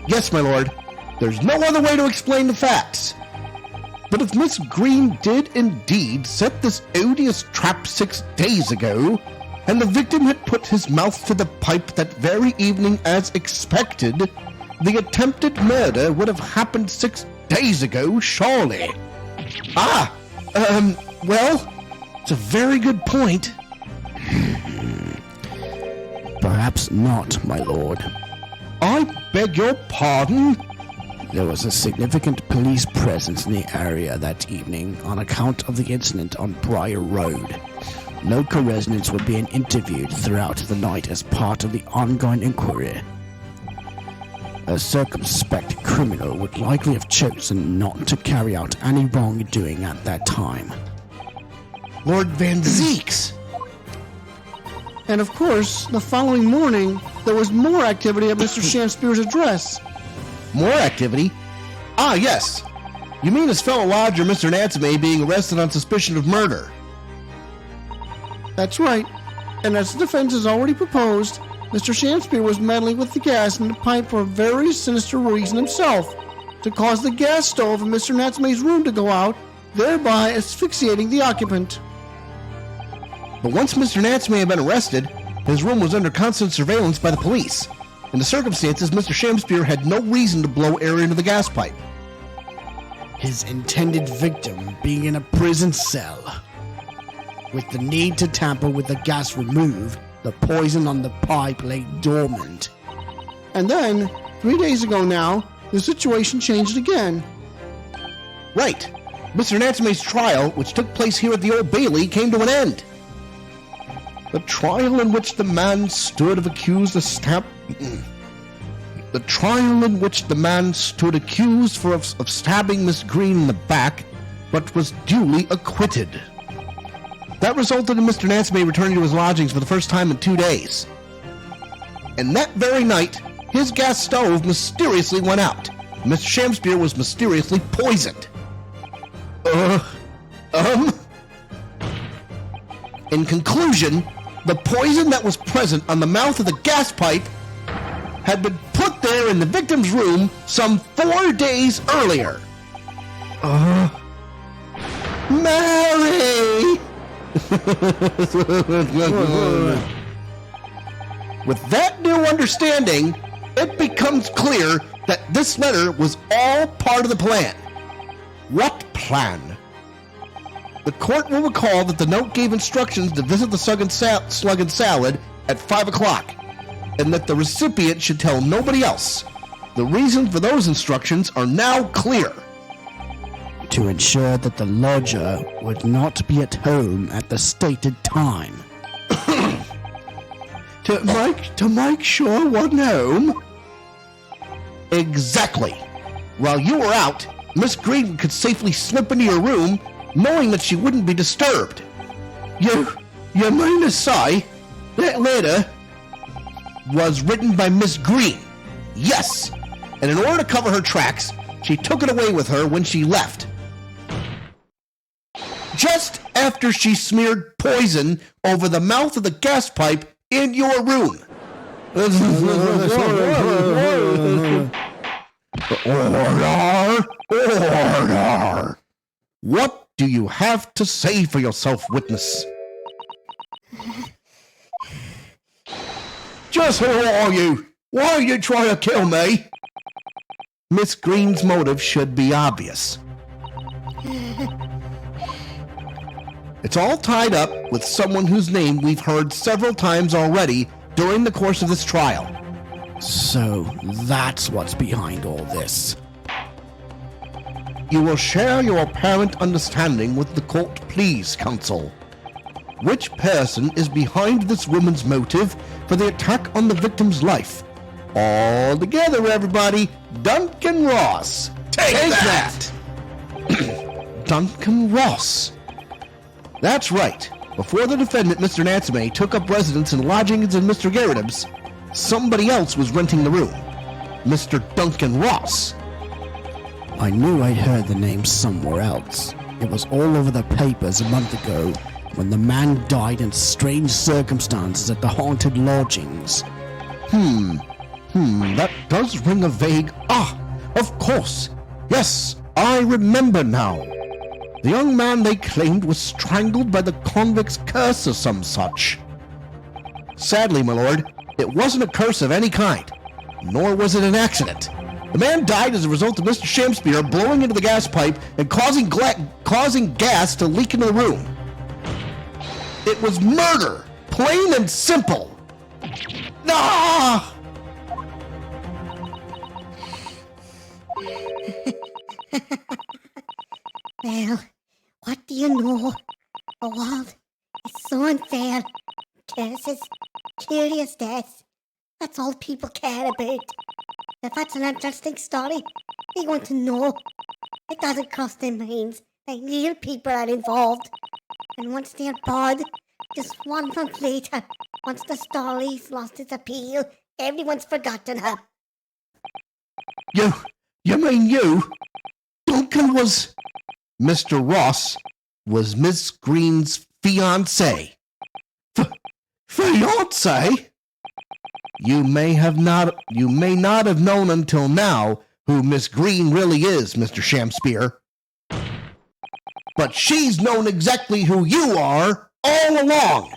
Yes, my lord. There's no other way to explain the facts. But if Miss Green did indeed set this odious trap 6 days ago, and the victim had put his mouth to the pipe that very evening as expected, the attempted murder would have happened 6 days ago, surely. Well, it's a very good point. Perhaps not, my lord. I beg your pardon? There was a significant police presence in the area that evening on account of the incident on Briar Road. Local residents were being interviewed throughout the night as part of the ongoing inquiry. A circumspect criminal would likely have chosen not to carry out any wrongdoing at that time. Lord Van Zeeks! And of course, the following morning, there was more activity at Mr. Shamspeare's address. More activity? Ah, yes. You mean his fellow lodger, Mr. Natsume, being arrested on suspicion of murder? That's right. And as the defense has already proposed, Mr. Shamspeare was meddling with the gas in the pipe for a very sinister reason himself, to cause the gas stove in Mr. Natsume's room to go out, thereby asphyxiating the occupant. But once Mr. Natsume had been arrested, his room was under constant surveillance by the police. In the circumstances, Mr. Shamspeare had no reason to blow air into the gas pipe. his intended victim being in a prison cell. With the need to tamper with the gas removed, the poison on the pipe lay dormant. And then, 3 days ago now, the situation changed again. Right. Mr. Natsume's trial, which took place here at the Old Bailey, came to an end. The trial in which the man stood accused for of stabbing Miss Green in the back, but was duly acquitted. That resulted in Mr. Natsume returning to his lodgings for the first time in 2 days. And that very night, his gas stove mysteriously went out. Mr. Shamspeare was mysteriously poisoned. In conclusion, the poison that was present on the mouth of the gas pipe had been put there in the victim's room some 4 days earlier. Mary! With that new understanding, it becomes clear that this letter was all part of the plan. What plan? The court will recall that the note gave instructions to visit the Slug and Salad at 5 o'clock, and that the recipient should tell nobody else. The reasons for those instructions are now clear. To ensure that the lodger would not be at home at the stated time. To make sure wasn't home? Exactly. While you were out, Miss Green could safely slip into your room, knowing that she wouldn't be disturbed. You mean to say that letter was written by Miss Green? Yes. And in order to cover her tracks, she took it away with her when she left. Just after she smeared poison over the mouth of the gas pipe in your room. Order! What do you have to say for yourself, witness? Just who are you? Why are you trying to kill me? Miss Green's motive should be obvious. It's all tied up with someone whose name we've heard several times already during the course of this trial. So that's what's behind all this. You will share your apparent understanding with the court, please, counsel. Which person is behind this woman's motive for the attack on the victim's life? All together, everybody, Duncan Ross. Take that! Duncan Ross. That's right. Before the defendant, Mr. Natsume, took up residence in lodgings in Mr. Garrett's, somebody else was renting the room. Mr. Duncan Ross. I knew I'd heard the name somewhere else. It was all over the papers a month ago when the man died in strange circumstances at the haunted lodgings. That does ring a vague... of course. Yes, I remember now. The young man they claimed was strangled by the convict's curse or some such. Sadly, my lord, it wasn't a curse of any kind, nor was it an accident. The man died as a result of Mr. Shamspeare blowing into the gas pipe and causing gas to leak into the room. It was murder, plain and simple. Ah! Well, what do you know? The world is so unfair. Curses, curious deaths. That's all people care about. If that's an interesting story, they want to know. It doesn't cross their minds that real people are involved. And once they're bored, just 1 month later, once the story's lost its appeal, everyone's forgotten her. You mean you? Duncan was... Mr. Ross was Miss Green's fiancé. Fiancé? You may not have known until now who Miss Green really is, Mr. Shamspeare. But she's known exactly who you are all along,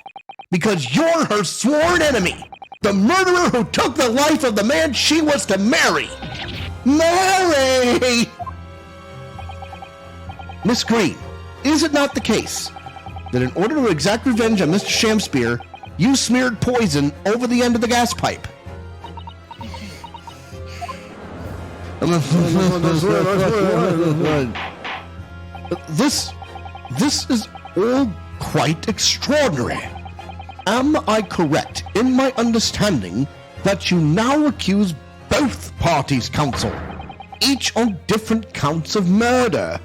because you're her sworn enemy, the murderer who took the life of the man she was to marry. Mary! Miss Green, is it not the case that in order to exact revenge on Mr. Shamspeare, you smeared poison over the end of the gas pipe? This is all quite extraordinary. Am I correct in my understanding that you now accuse both parties' counsel, each on different counts of murder?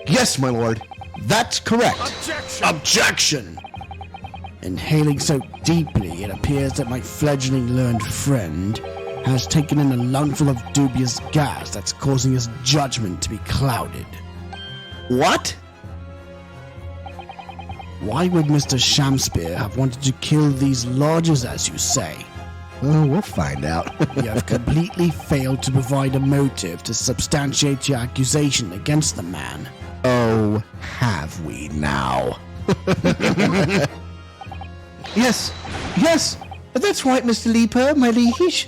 Yes, my lord, that's correct. Objection! Inhaling so deeply, it appears that my fledgling learned friend has taken in a lungful of dubious gas that's causing his judgment to be clouded. What? Why would Mr. Shamspeare have wanted to kill these lodgers, as you say? Oh, we'll find out. You have completely failed to provide a motive to substantiate your accusation against the man. Oh, have we now? Yes, that's right, Mr. Leaper, my liege.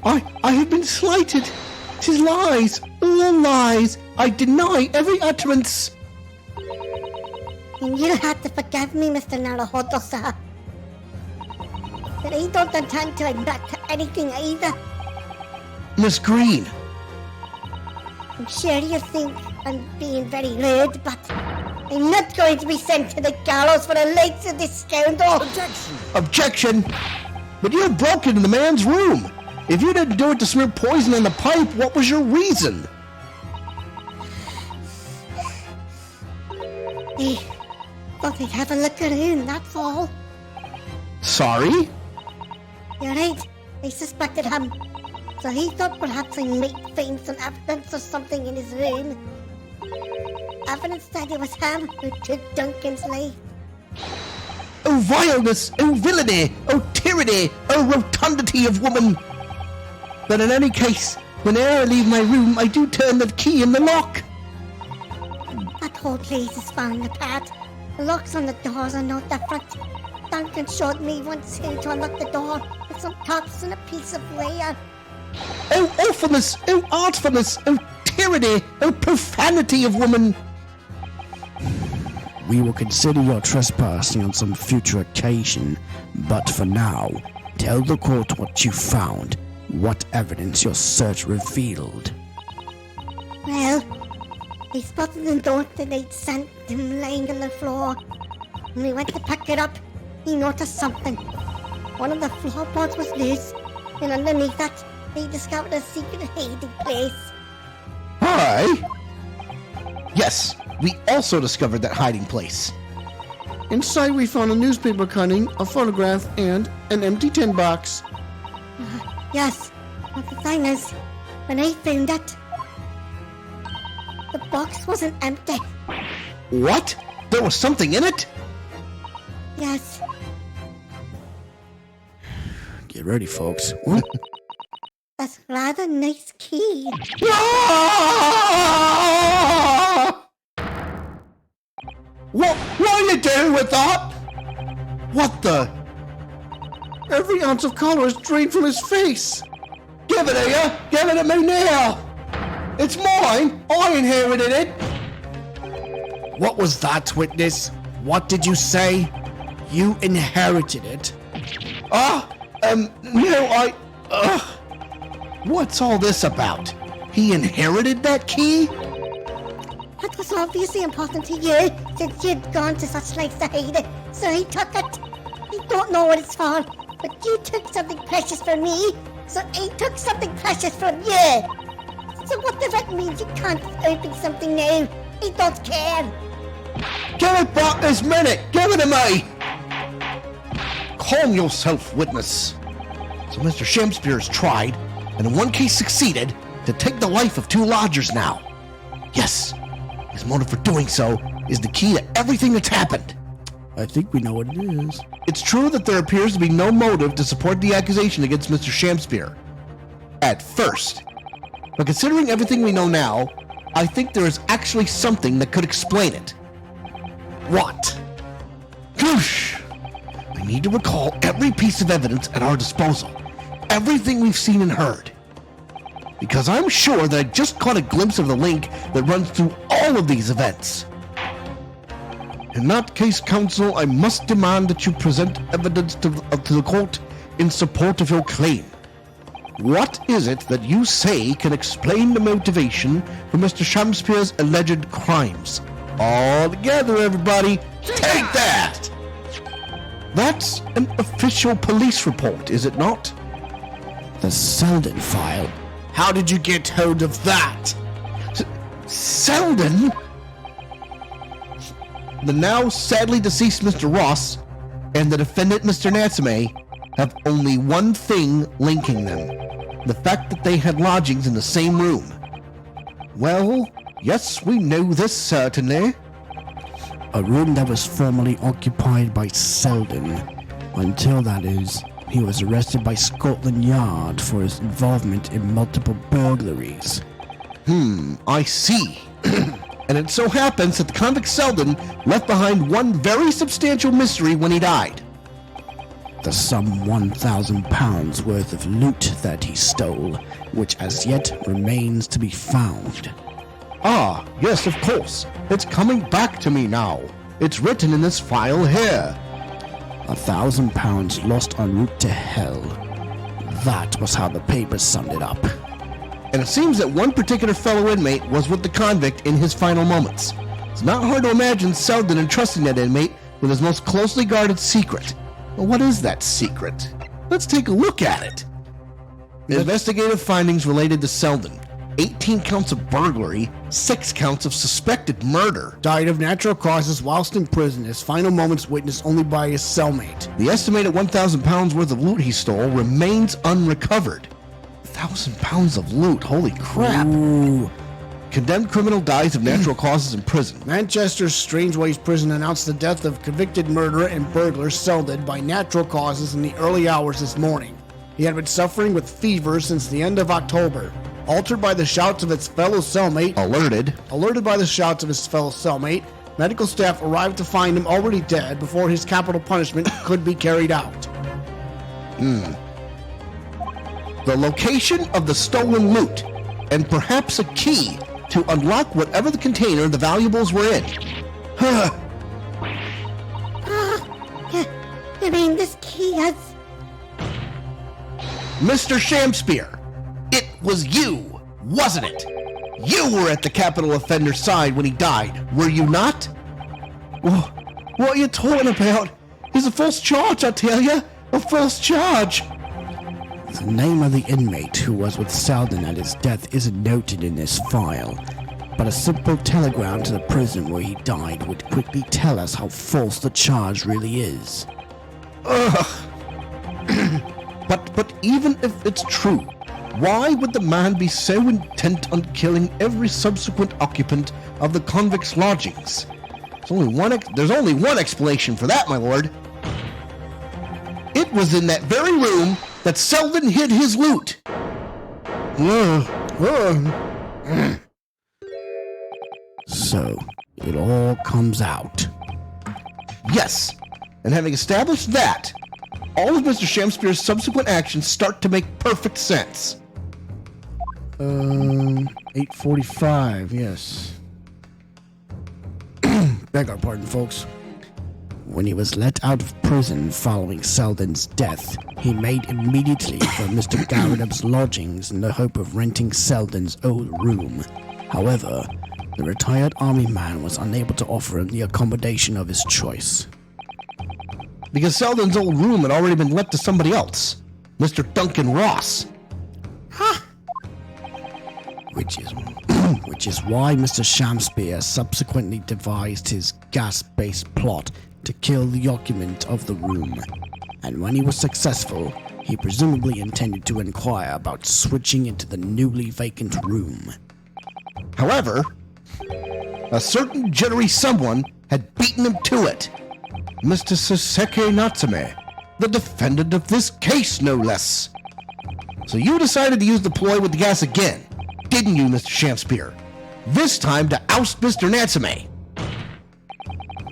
I have been slighted. 'Tis lies, all lies. I deny every utterance. And you'll have to forgive me, Mr. Naruhodo, sir. But I don't intend to admit to anything either. Miss Green. I'm sure you think I'm being very rude, but I'm not going to be sent to the gallows for the likes of this scoundrel. Objection! But you broke into the man's room. If you didn't do it to smear poison in the pipe, what was your reason? I thought I'd have a look around, that's all. Sorry? You're right, I suspected him. So he thought perhaps I might find some evidence or something in his room. Evidence that it was him who took Duncan's life. Oh vileness, oh villainy, oh tyranny, oh rotundity of woman! But in any case, whene'er I leave my room, I do turn the key in the lock. That whole place is falling apart. The locks on the doors are no different. Duncan showed me once how to unlock the door with some tacks and a piece of wire. Oh awfulness, oh artfulness, oh tyranny, oh profanity of woman! We will consider your trespassing on some future occasion, but for now, tell the court what you found, what evidence your search revealed. Well, I spotted the note that I'd sent him lying on the floor. When we went to pick it up, he noticed something. One of the floorboards was loose, and underneath it, he discovered a secret hiding place. Hi! Yes, we also discovered that hiding place. Inside we found a newspaper cutting, a photograph, and an empty tin box. Yes, but the thing is, when I found it, the box wasn't empty. What? There was something in it? Yes, Get ready, folks. that's rather nice key. What are you doing with that? What the? Every ounce of color is drained from his face. Give it here! Give it to me now! It's mine! I inherited it! What was that, witness? What did you say? You inherited it? No, What's all this about? He inherited that key? That was obviously important to you, since you'd gone to such lengths to hide it, so he took it. I don't know what it's for, but you took something precious from me, so I took something precious from you. So what does that mean? You can't open something now. I don't care. Give it back this minute! Give it to me! Calm yourself, witness. So Mr. Shamspeare's tried, and in one case succeeded, to take the life of 2 lodgers now. Yes, his motive for doing so is the key to everything that's happened. I think we know what it is. It's true that there appears to be no motive to support the accusation against Mr. Shamspeare. At first. But considering everything we know now, I think there is actually something that could explain it. What? Goosh! I need to recall every piece of evidence at our disposal. Everything we've seen and heard. Because I'm sure that I just caught a glimpse of the link that runs through all of these events. In that case, counsel, I must demand that you present evidence to the court in support of your claim. What is it that you say can explain the motivation for Mr. Shamspeare's alleged crimes? All together, everybody, take that! That's an official police report, is it not? The Selden file? How did you get hold of that? Selden? The now sadly deceased Mr. Ross and the defendant Mr. Natsume have only one thing linking them. The fact that they had lodgings in the same room. Well, yes, we know this certainly. A room that was formerly occupied by Selden. Until, that is, he was arrested by Scotland Yard for his involvement in multiple burglaries. I see. And it so happens that the convict Selden left behind one very substantial mystery when he died. The sum £1,000 worth of loot that he stole, which as yet remains to be found. Ah, yes, of course. It's coming back to me now. It's written in this file here. £1,000 lost en route to hell. That was how the papers summed it up. And it seems that one particular fellow inmate was with the convict in his final moments. It's not hard to imagine Selden entrusting that inmate with his most closely guarded secret. Well, what is that secret? Let's take a look at it. Investigative findings related to Selden. 18 counts of burglary, 6 counts of suspected murder. Died of natural causes whilst in prison, his final moments witnessed only by his cellmate. The estimated £1,000 worth of loot he stole remains unrecovered. £1,000 of loot, holy crap. Ooh. Condemned criminal dies of natural causes in prison. Manchester's Strangeways Prison announced the death of convicted murderer and burglar Selden by natural causes in the early hours this morning. He had been suffering with fever since the end of October. Altered by the shouts of its fellow cellmate, Alerted by the shouts of his fellow cellmate, medical staff arrived to find him already dead before his capital punishment could be carried out. The location of the stolen loot, and perhaps a key to unlock whatever the container the valuables were in. I mean, this key has... Mr. Shamspeare, it was you, wasn't it? You were at the capital offender's side when he died, were you not? What are you talking about? It's a false charge, I tell you. A false charge. The name of the inmate who was with Selden at his death isn't noted in this file, but a simple telegram to the prison where he died would quickly tell us how false the charge really is. But even if it's true, why would the man be so intent on killing every subsequent occupant of the convict's lodgings? There's only one explanation for that, my lord. It was in that very room that Selden hid his loot. So, it all comes out. Yes, and having established that, all of Mr. Shamspeare's subsequent actions start to make perfect sense. 8:45, yes. Beg our pardon, folks. When he was let out of prison following Selden's death, he made immediately for Mr. Garridub's lodgings in the hope of renting Selden's old room. However, the retired army man was unable to offer him the accommodation of his choice. Because Selden's old room had already been let to somebody else, Mr. Duncan Ross. Which is why Mr. Shamspeare subsequently devised his gas-based plot to kill the occupant of the room. And when he was successful, he presumably intended to inquire about switching into the newly vacant room. However, a certain jittery someone had beaten him to it. Mr. Soseki Natsume, the defendant of this case, no less. So you decided to use the ploy with the gas again, didn't you, Mr. Shamspeare? This time to oust Mr. Natsume.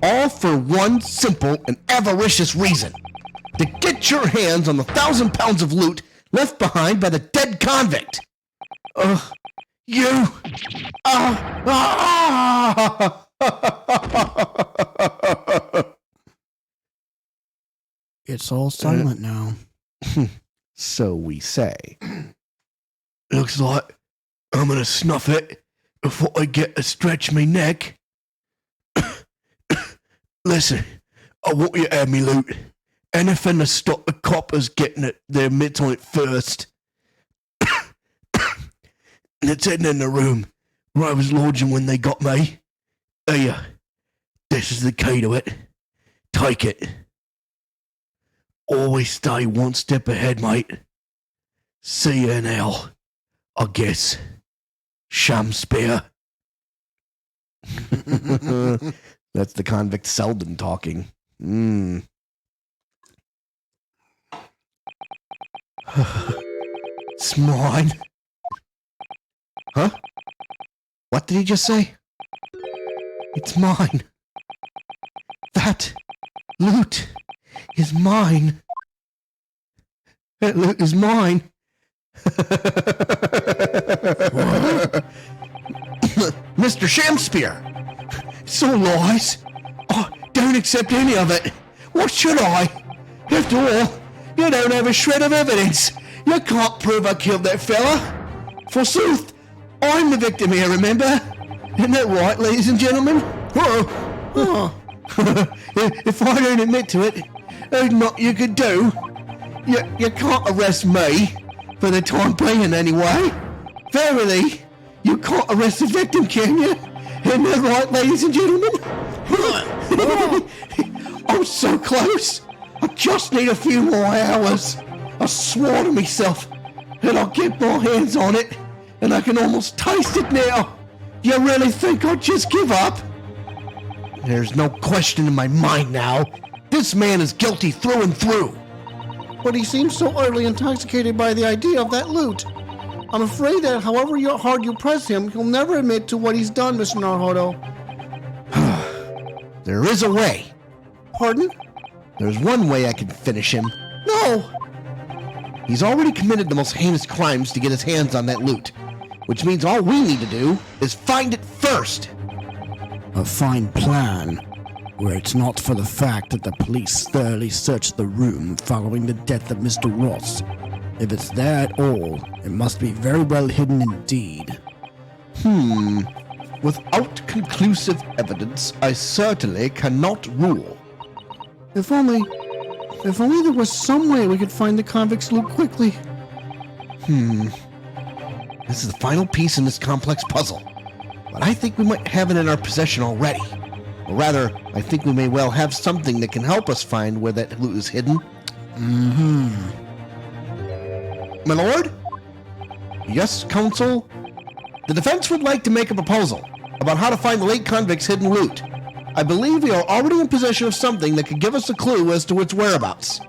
All for one simple and avaricious reason. To get your hands on the £1,000 of loot left behind by the dead convict. You! It's all silent now. So we say. Looks like I'm gonna snuff it before I get to stretch me neck. Listen, I want you to have me loot. Anything to stop the coppers getting their mitts on it first. And it's hidden in the room where I was lodging when they got me. Here, this is the key to it. Take it. Always stay one step ahead, mate. See you in hell, I guess. Shamspeare. That's the convict Selden talking. It's mine. Huh? What did he just say? It's mine. That loot is mine. That loot is mine. Mr. Shamspeare. So lies. I don't accept any of it. What should I? After all, you don't have a shred of evidence. You can't prove I killed that fella. Forsooth, I'm the victim here, remember? Isn't that right, ladies and gentlemen? If I don't admit to it, there's not you could do. You can't arrest me, for the time being anyway. Verily, you can't arrest the victim, can you? Isn't that right, ladies and gentlemen? I'm so close. I just need a few more hours. I swore to myself that I'll get my hands on it, and I can almost taste it now. You really think I'll just give up? There's no question in my mind now. This man is guilty through and through. But he seems so utterly intoxicated by the idea of that loot. I'm afraid that however hard you press him, he'll never admit to what he's done, Mr. Naruhodo. There is a way. Pardon? There's one way I can finish him. No! He's already committed the most heinous crimes to get his hands on that loot, which means all we need to do is find it first. A fine plan, were it not for the fact that the police thoroughly searched the room following the death of Mr. Ross. If it's there at all, it must be very well hidden indeed. Without conclusive evidence, I certainly cannot rule. If only there was some way we could find the convict's loot quickly. This is the final piece in this complex puzzle, but I think we might have it in our possession already. Or rather, I think we may well have something that can help us find where that loot is hidden. My lord? Yes, counsel? The defense would like to make a proposal about how to find the late convict's hidden loot. I believe we are already in possession of something that could give us a clue as to its whereabouts.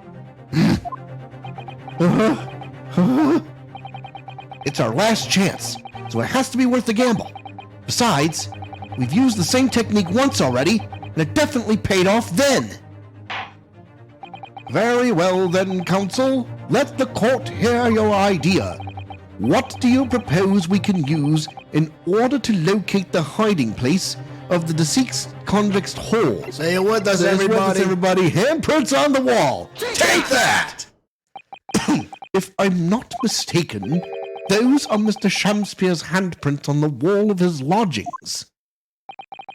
It's our last chance, so it has to be worth the gamble. Besides, we've used the same technique once already, and it definitely paid off then. Very well then, counsel. Let the court hear your idea. What do you propose we can use in order to locate the hiding place of the deceased convict's hole? Say it with us, everybody. Handprints on the wall. Take that! If I'm not mistaken, those are Mr. Shamspeare's handprints on the wall of his lodgings.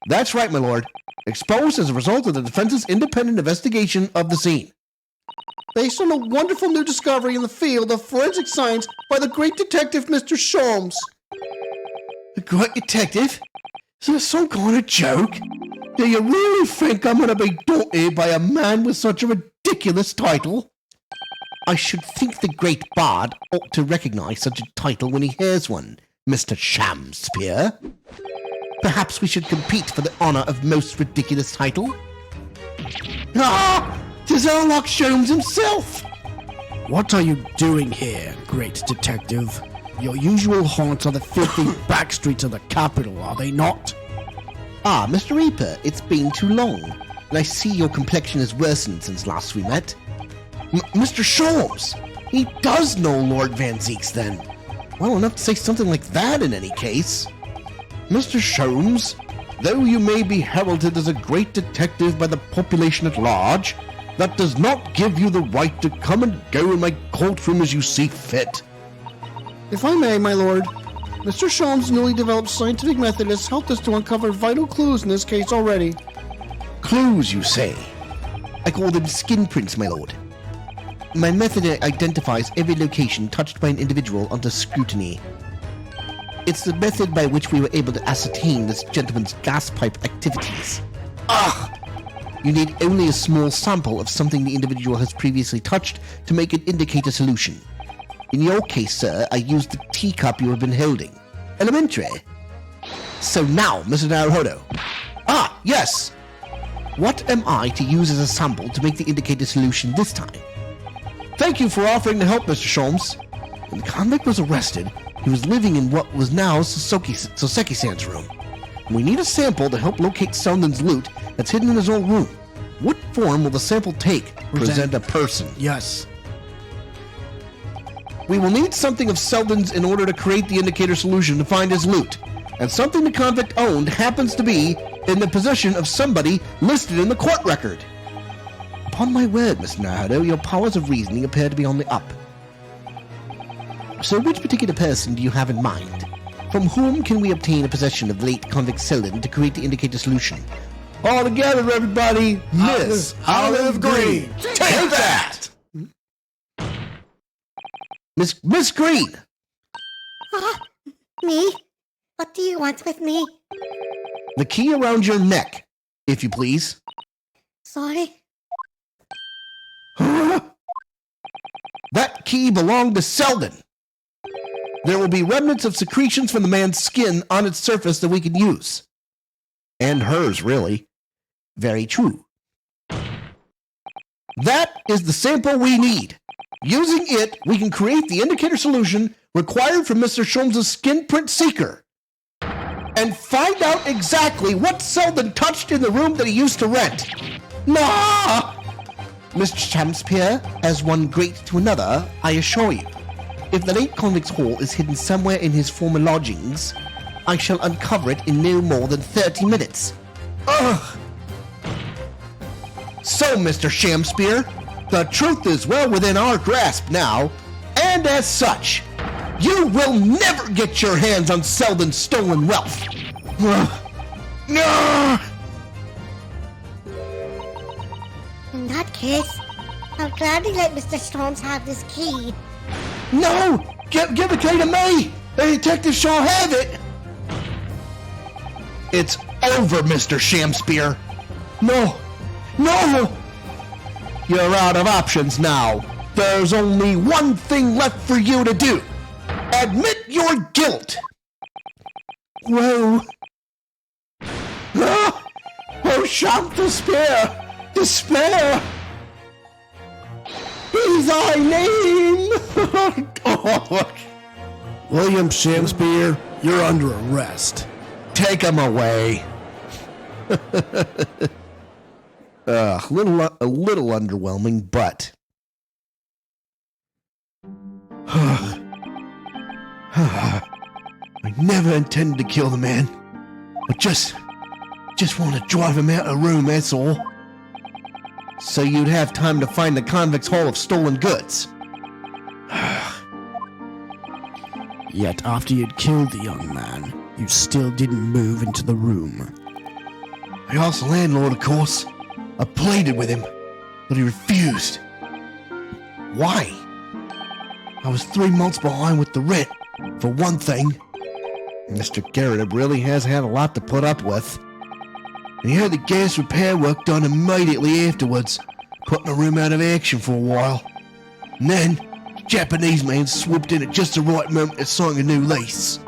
That's right, my lord. Exposed as a result of the defense's independent investigation of the scene. Based on a wonderful new discovery in the field of forensic science by the great detective Mr. Sholmes. The great detective? Is this some kind of joke? Do you really think I'm going to be daunted by a man with such a ridiculous title? I should think the great bard ought to recognize such a title when he hears one, Mr. Shamspeare. Perhaps we should compete for the honor of most ridiculous title? Ah! 'Tis Sherlock Sholmes himself! What are you doing here, great detective? Your usual haunts are the filthy back streets of the capital, are they not? Ah, Mr. Reaper, it's been too long, and I see your complexion has worsened since last we met. Mr. Sholmes! He does know Lord Van Zeeks, then. well enough to say something like that in any case. Mr. Sholmes, though you may be heralded as a great detective by the population at large, that does not give you the right to come and go in my courtroom as you see fit. If I may, my lord, Mr. Sholmes' newly developed scientific method has helped us to uncover vital clues in this case already. Clues, you say? I call them skin prints, my lord. My method identifies every location touched by an individual under scrutiny. It's the method by which we were able to ascertain this gentleman's gas pipe activities. Ah! You need only a small sample of something the individual has previously touched to make an indicator solution. In your case, sir, I used the teacup you have been holding. Elementary. So now, Mr. Naruhodo. Ah, yes! What am I to use as a sample to make the indicator solution this time? Thank you for offering to help, Mr. Sholmes. When the convict was arrested, he was living in what was now Soseki-san's room. We need a sample to help locate Selden's loot that's hidden in his old room. What form will the sample take? Present a person. Yes. We will need something of Selden's in order to create the indicator solution to find his loot. And something the convict owned happens to be in the possession of somebody listed in the court record. Upon my word, Mr. Naruhodo, your powers of reasoning appear to be on the up. So which particular person do you have in mind? From whom can we obtain a possession of late convict Selden to create the indicator solution? All together, everybody, Miss Olive Green. Take that! Miss Green! Me? What do you want with me? The key around your neck, if you please. Sorry? That key belonged to Selden. There will be remnants of secretions from the man's skin on its surface that we can use. And hers, really. Very true. That is the sample we need. Using it, we can create the indicator solution required from Mr. Sholmes' skin print seeker. And find out exactly what Selden touched in the room that he used to rent. Nah! Mr. Shamspeare, as one great to another, I assure you. If the late convict's haul is hidden somewhere in his former lodgings, I shall uncover it in no more than 30 minutes. Ugh! So, Mr. Shamspeare, the truth is well within our grasp now, and as such, you will never get your hands on Selden's stolen wealth. In that case, I'll gladly let Mr. Sholmes have this key. No! Give the key to me! The detective shall have it! It's over, Mr. Shamspeare. No! No! You're out of options now. There's only one thing left for you to do. Admit your guilt! Whoa! Ah! Oh, Shamspeare! Despair! Be thy name! Oh. William Shamspeare, you're under arrest. Take him away. A little underwhelming, but I never intended to kill the man. I just want to drive him out of the room, that's all. So you'd have time to find the convict's haul of stolen goods. Yet after you'd killed the young man, you still didn't move into the room. I asked the landlord, of course. I pleaded with him, but he refused. Why? I was 3 months behind with the rent, for one thing. Mr. Garrett really has had a lot to put up with. And he had the gas repair work done immediately afterwards, putting the room out of action for a while. And then, the Japanese man swooped in at just the right moment to sign a new lease.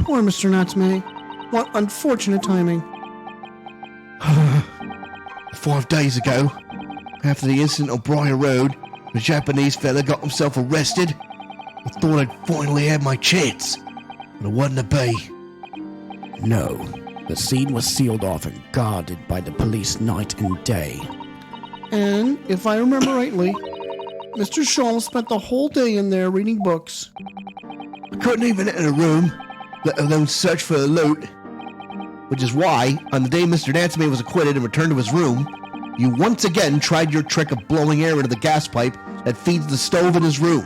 Poor Mr. Natsume. What unfortunate timing. 5 days ago, after the incident on Briar Road, the Japanese fella got himself arrested. I thought I'd finally had my chance, but it wasn't to be. No, the scene was sealed off and guarded by the police night and day. And, if I remember rightly, Mr. Sholmes spent the whole day in there reading books. I couldn't even enter a room, let alone search for the loot. Which is why, on the day Mr. Danceman was acquitted and returned to his room, you once again tried your trick of blowing air into the gas pipe that feeds the stove in his room.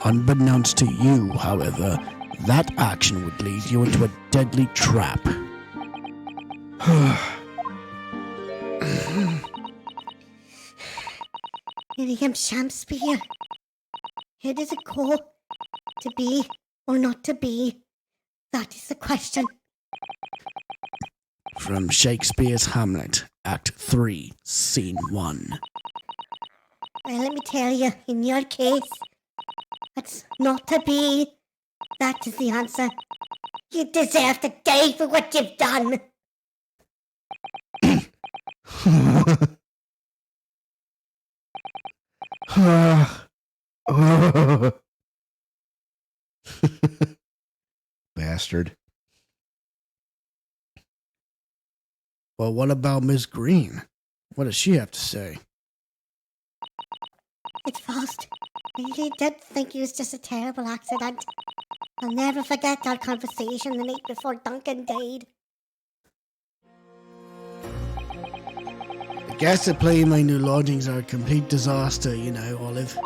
Unbeknownst to you, however, that action would lead you into a deadly trap. Here I am, Shamspeare. How does it go? To be or not to be? That is the question. From Shakespeare's Hamlet, Act 3, Scene 1. Well, let me tell you, in your case, it's not to be. That is the answer. You deserve to die for what you've done. Bastard. Well, what about Miss Green? What does she have to say? It's false. I really did think it was just a terrible accident. I'll never forget our conversation the night before Duncan died. The gas supply in my new lodgings are a complete disaster, you know, Olive.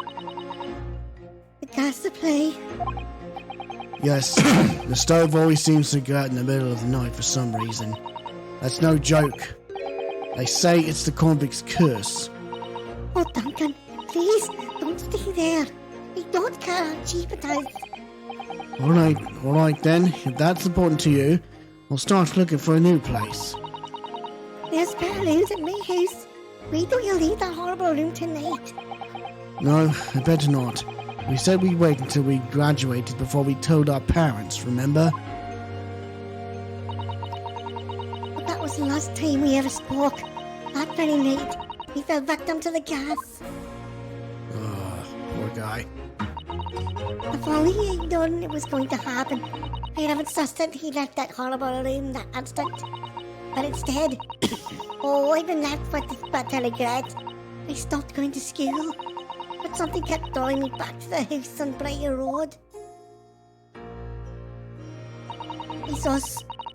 The gas supply. Yes, the stove always seems to go out in the middle of the night for some reason. That's no joke. They say it's the convict's curse. Oh, Duncan, please, don't stay there. I don't care how cheap it is. Alright then, if that's important to you, I'll start looking for a new place. There's balloons at my house. Why don't you leave that horrible room tonight? No, I better not. We said we'd wait until we graduated before we told our parents, remember? But that was the last time we ever spoke. That very night, we fell victim to the gas. Poor guy. If only I'd known it was going to happen, I'd have insisted he left that horrible room that instant. But instead, I've been left with this bitter regret. I stopped going to school, but something kept drawing me back to the house on Briar Road. I saw a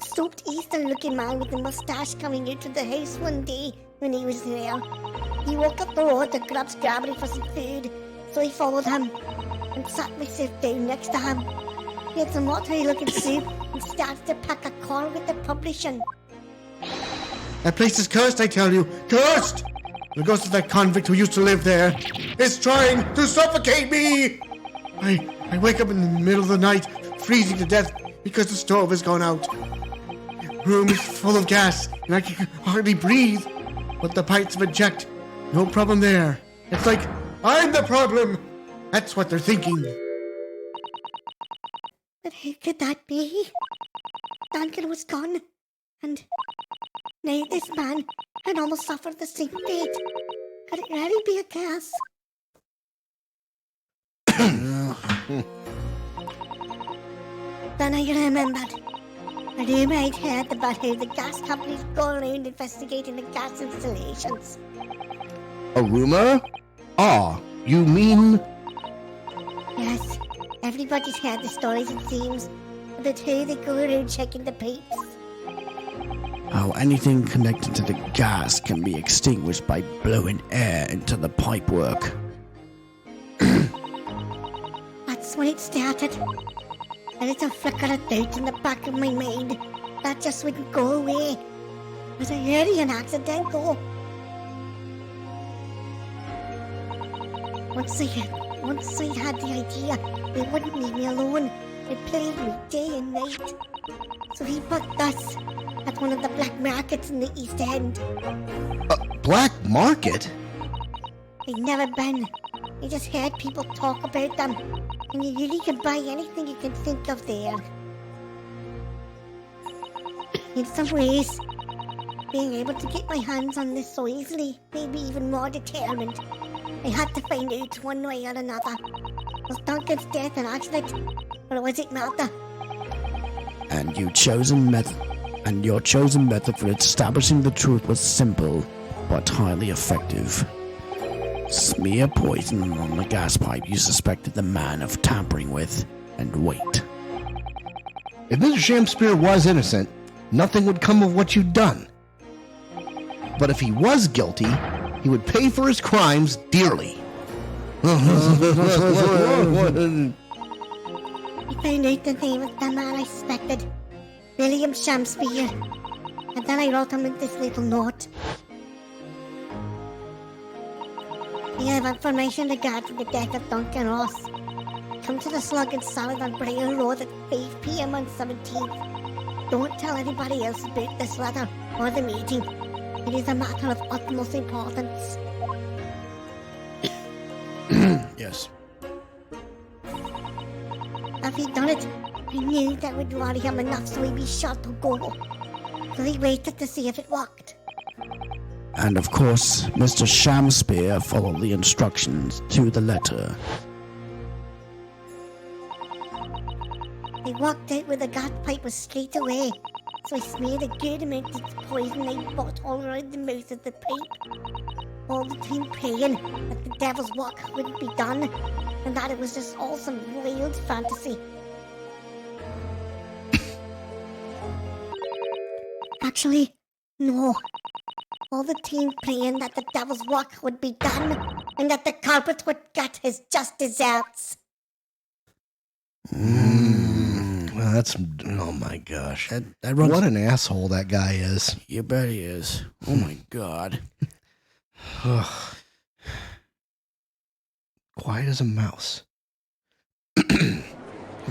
stooped Eastern-looking man with a moustache coming out of the house one day when he was there. He walked up the road to grab Scrabble for some food, so I followed him and sat myself down next to him. He had some watery-looking soup and started to pack a car with the publishing. That place is cursed, I tell you. Cursed! The ghost of that convict who used to live there is trying to suffocate me! I wake up in the middle of the night, freezing to death because the stove has gone out. The room is full of gas, and I can hardly breathe. But the pipes have been checked. No problem there. It's like, I'm the problem! That's what they're thinking. But how could that be? Duncan was gone, and now this man had almost suffered the same fate. Could it really be a curse? Then I remembered a rumour I'd heard about how the gas companies go around investigating the gas installations. A rumor? Ah, you mean... Yes, everybody's heard the stories, it seems, about how they go around checking the pipes. How anything connected to the gas can be extinguished by blowing air into the pipework. That's when it started. A little flicker of doubt in the back of my mind. That just wouldn't go away. It was a really an accident, though. Once I'd had the idea, they wouldn't leave me alone. They played me day and night. So he put us at one of the black markets in the East End. Black market? I'd never been. I just heard people talk about them. And you really can buy anything you can think of there. In some ways, being able to get my hands on this so easily made me even more determined. I had to find out one way or another. Was Duncan's death an accident, or was it murder? And your chosen method for establishing the truth was simple, but highly effective. Smear poison on the gas pipe you suspected the man of tampering with, and wait. If Mr. Shamspeare was innocent, nothing would come of what you'd done. But if he was guilty, he would pay for his crimes dearly. I found out the name of the man I suspected, William Shamspeare, and then I wrote him in this little note. You have information regarding the death of Duncan Ross. Come to the Slug and Salad on Briar Road at 5 p.m. on 17th. Don't tell anybody else about this letter or the meeting. It is a matter of utmost importance. Yes. Have he done it? I knew that would worry him enough so he'd be sure to go. So he waited to see if it worked. And of course, Mr. Shamspeare followed the instructions to the letter. They walked out with the gas pipe was straight away, so I smeared a good amount of poison I bought all around the mouth of the pipe. All the time praying that the devil's work wouldn't be done, and that it was just all some wild fantasy. Actually, no. All the time praying that the devil's work would be done, and that the culprit would get his just deserts. Well, that's... Oh my gosh. That runs... What an asshole that guy is. You bet he is. Oh my god. Quiet as a mouse.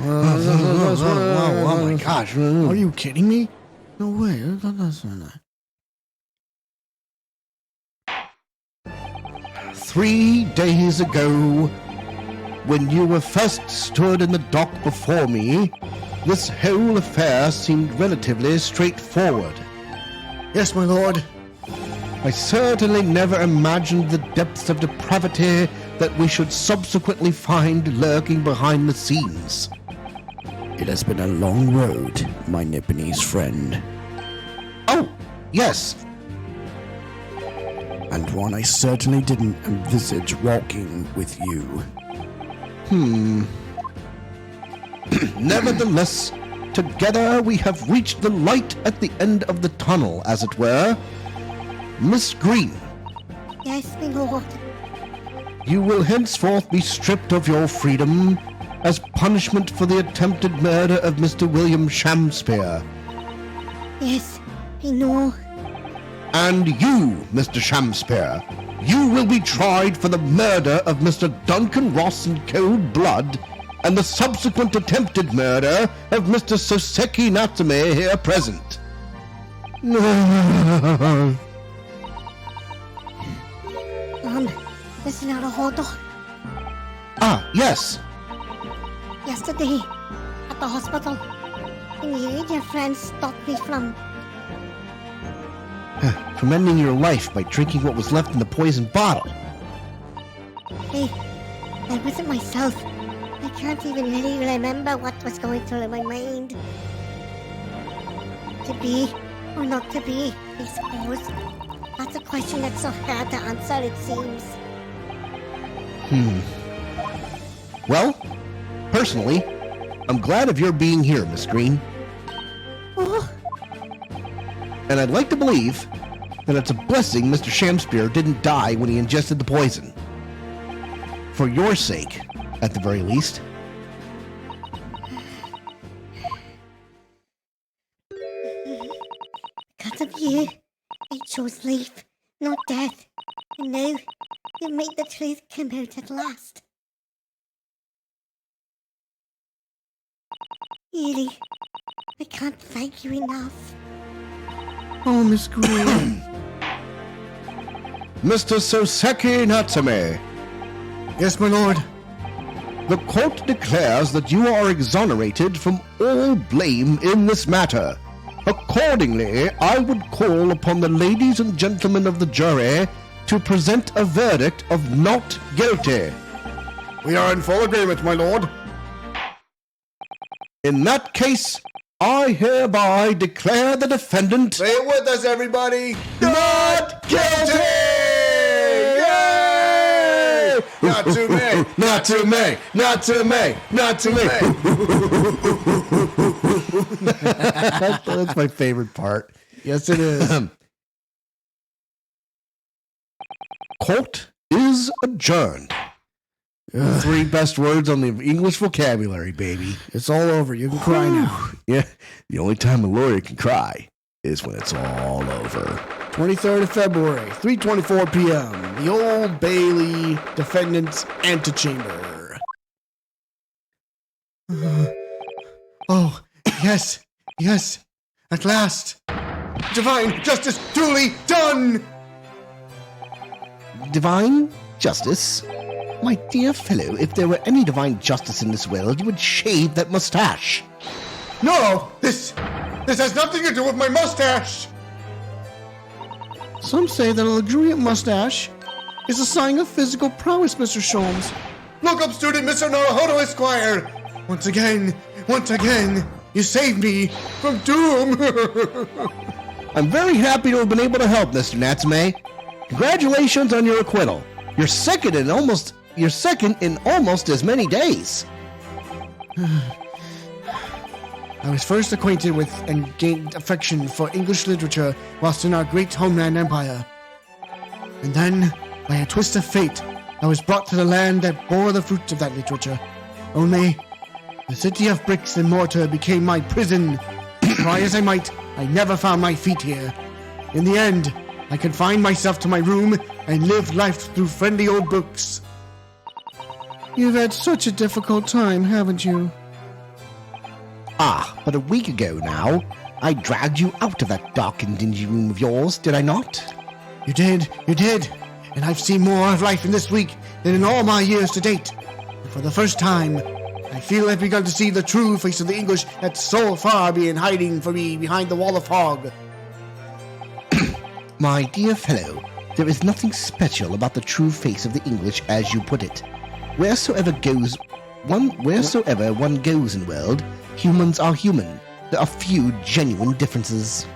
Oh my gosh. Are you kidding me? No way. That's not... 3 days ago, when you were first stood in the dock before me, this whole affair seemed relatively straightforward. Yes, my lord. I certainly never imagined the depths of depravity that we should subsequently find lurking behind the scenes. It has been a long road, my Nipponese friend. Oh, yes. And one I certainly didn't envisage walking with you. Nevertheless, together we have reached the light at the end of the tunnel, as it were. Miss Green, Yes, my lord. you will henceforth be stripped of your freedom as punishment for the attempted murder of Mr. William Shamspeare. Yes, I know. And you, Mr. Shamspeare, you will be tried for the murder of Mr. Duncan Ross in cold blood and the subsequent attempted murder of Mr. Soseki Natsume here present. Mr. Naruhodo. Ah, yes. Yesterday, at the hospital, and you and your friends stopped me from... From ending your life by drinking what was left in the poisoned bottle. Hey, I wasn't myself. I can't even really remember what was going through my mind. To be or not to be, I suppose. That's a question that's so hard to answer, it seems. Well, personally, I'm glad of your being here, Miss Green. Oh, And I'd like to believe that it's a blessing Mr. Shamspeare didn't die when he ingested the poison. For your sake, at the very least. because of you, I chose life, not death. And now, you made the truth come out at last. Really, I can't thank you enough. Oh, Miss Green. Mr. Soseki Natsume, Yes, my lord. the court declares that you are exonerated from all blame in this matter. Accordingly, I would call upon the ladies and gentlemen of the jury to present a verdict of not guilty. We are in full agreement, my lord. In that case, I hereby declare the defendant Say it with us, everybody. not guilty! Yay! Not to me! Not to me! Not to me! Not to me! That's my favorite part. Yes, it is. Court is adjourned. The 3 best words on the English vocabulary, baby. It's all over. You can cry now. Yeah, the only time a lawyer can cry is when it's all over. 23rd of February, 3:24 p.m. The Old Bailey Defendant's Antechamber. Oh, yes, yes, at last. Divine justice duly done! Divine justice? My dear fellow, if there were any divine justice in this world, you would shave that mustache. No, this has nothing to do with my mustache. Some say that a luxuriant mustache is a sign of physical prowess, Mr. Sholmes. Look up, student Mr. Naruhodo, Esquire. Once again, you saved me from doom. I'm very happy to have been able to help, Mr. Natsume. Congratulations on your acquittal. You're second in almost as many days. I was first acquainted with and gained affection for English literature whilst in our great homeland empire. And then, by a twist of fate, I was brought to the land that bore the fruits of that literature. Only, the city of bricks and mortar became my prison. Try as I might, I never found my feet here. In the end, I confined myself to my room and lived life through friendly old books. You've had such a difficult time, haven't you? Ah, but a week ago now, I dragged you out of that dark and dingy room of yours, did I not? You did. And I've seen more of life in this week than in all my years to date. And for the first time, I feel I've begun to see the true face of the English that's so far been hiding from me behind the wall of fog. My dear fellow, there is nothing special about the true face of the English, as you put it. Wheresoever one goes in the world, humans are human. There are few genuine differences.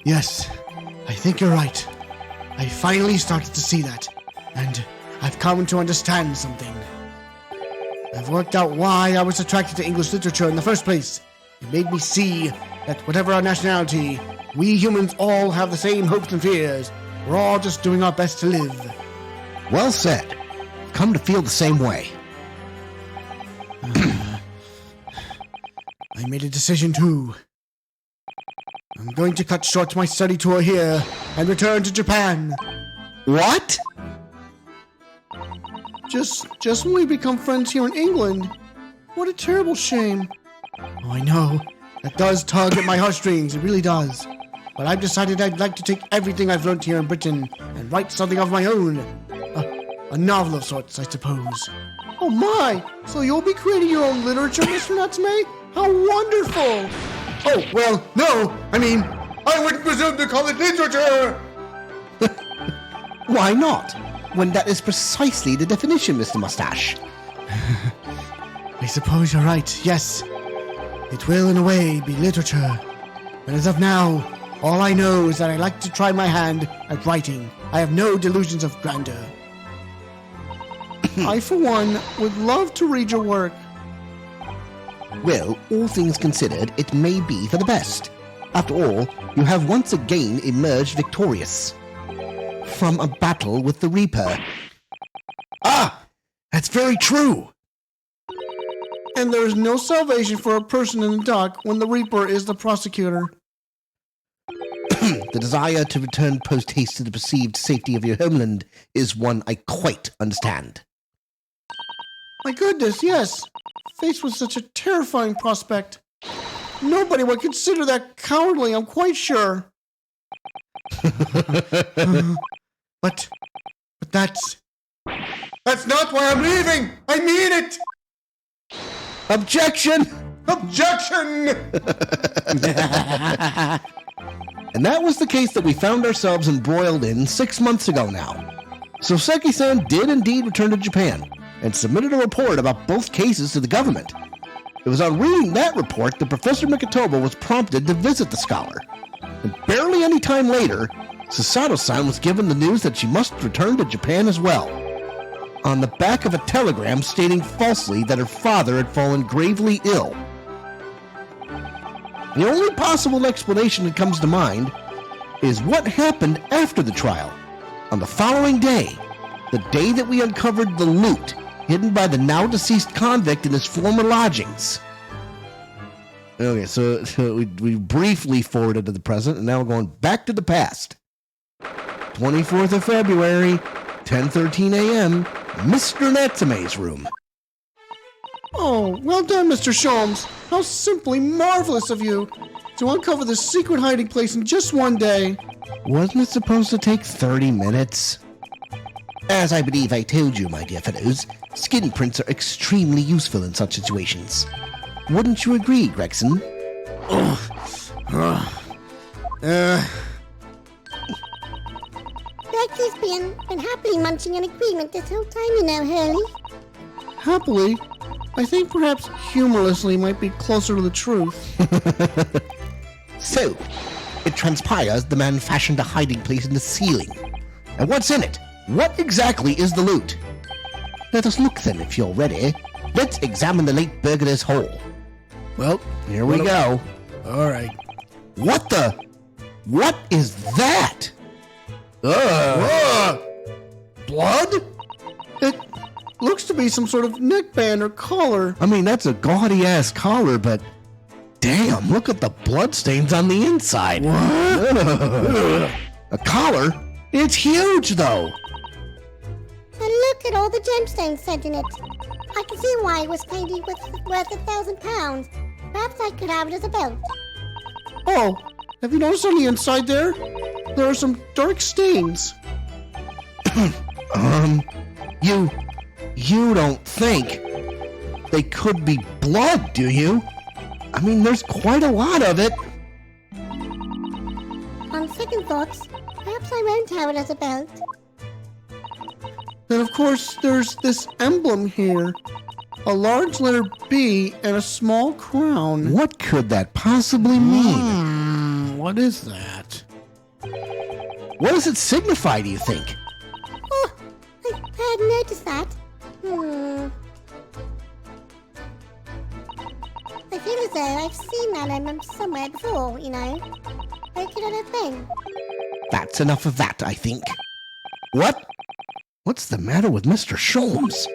Yes, I think you're right. I finally started to see that, and I've come to understand something. I've worked out why I was attracted to English literature in the first place. It made me see that whatever our nationality, we humans all have the same hopes and fears. We're all just doing our best to live. Well said. I've come to feel the same way. I made a decision too. I'm going to cut short my study tour here and return to Japan. What? Just when we become friends here in England. What a terrible shame. Oh, I know. That does tug at my heartstrings. It really does. But I've decided I'd like to take everything I've learned here in Britain and write something of my own. A novel of sorts, I suppose. Oh my! So you'll be creating your own literature, Mr. Natsume? How wonderful! Oh, well, no! I mean, I wouldn't presume to call it literature! Why not? When that is precisely the definition, Mr. Mustache. I suppose you're right, yes. It will, in a way, be literature. But as of now, all I know is that I like to try my hand at writing. I have no delusions of grandeur. I, for one, would love to read your work. Well, all things considered, it may be for the best. After all, you have once again emerged victorious from a battle with the Reaper. Ah! That's very true! And there is no salvation for a person in the dock when the Reaper is the prosecutor. The desire to return post-haste to the perceived safety of your homeland is one I quite understand. My goodness, yes. Faced with such a terrifying prospect. Nobody would consider that cowardly, I'm quite sure. But that's not why I'm leaving! I mean it! Objection! Objection! And that was the case that we found ourselves embroiled in 6 months ago now. Soseki-san did indeed return to Japan, and submitted a report about both cases to the government. It was on reading that report that Professor Mikitoba was prompted to visit the scholar. And barely any time later, Susato-san was given the news that she must return to Japan as well. on the back of a telegram stating falsely that her father had fallen gravely ill. The only possible explanation that comes to mind is what happened after the trial, on the following day, the day that we uncovered the loot hidden by the now-deceased convict in his former lodgings. Okay, so we briefly forwarded to the present, and now we're going back to the past. 24th of February, 10:13 a.m., Mr. Natsume's room. Oh, well done, Mr. Sholmes. How simply marvelous of you to uncover this secret hiding place in just one day. Wasn't it supposed to take 30 minutes? As I believe I told you, my dear fellows, skin prints are extremely useful in such situations. Wouldn't you agree, Gregson? Rex has been happily munching an agreement this whole time, you know, Hurley. Happily, I think perhaps humorlessly might be closer to the truth. So, it transpires the man fashioned a hiding place in the ceiling. And what's in it? What exactly is the loot? Let us look then, if you're ready. Let's examine the late burglar's hole. Well, Here we go. all right. What the? What is that? Blood? It looks to be some sort of neckband or collar. I mean, that's a gaudy-ass collar, but damn, look at the bloodstains on the inside. What? A collar? It's huge, though. And look at all the gemstones set in it. I can see why it was painted with worth £1,000. Perhaps I could have it as a belt. Oh, have you noticed on the inside there? There are some dark stains. You don't think they could be blood, do you? I mean, there's quite a lot of it. On second thoughts, perhaps I won't have it as a belt. Then of course there's this emblem here. A large letter B and a small crown. What could that possibly mean? What is that? What does it signify, do you think? Oh, I hadn't noticed that. I feel as though I've seen that emblem somewhere before, you know. Where could it have been? That's enough of that, I think. What? What's the matter with Mr. Sholmes?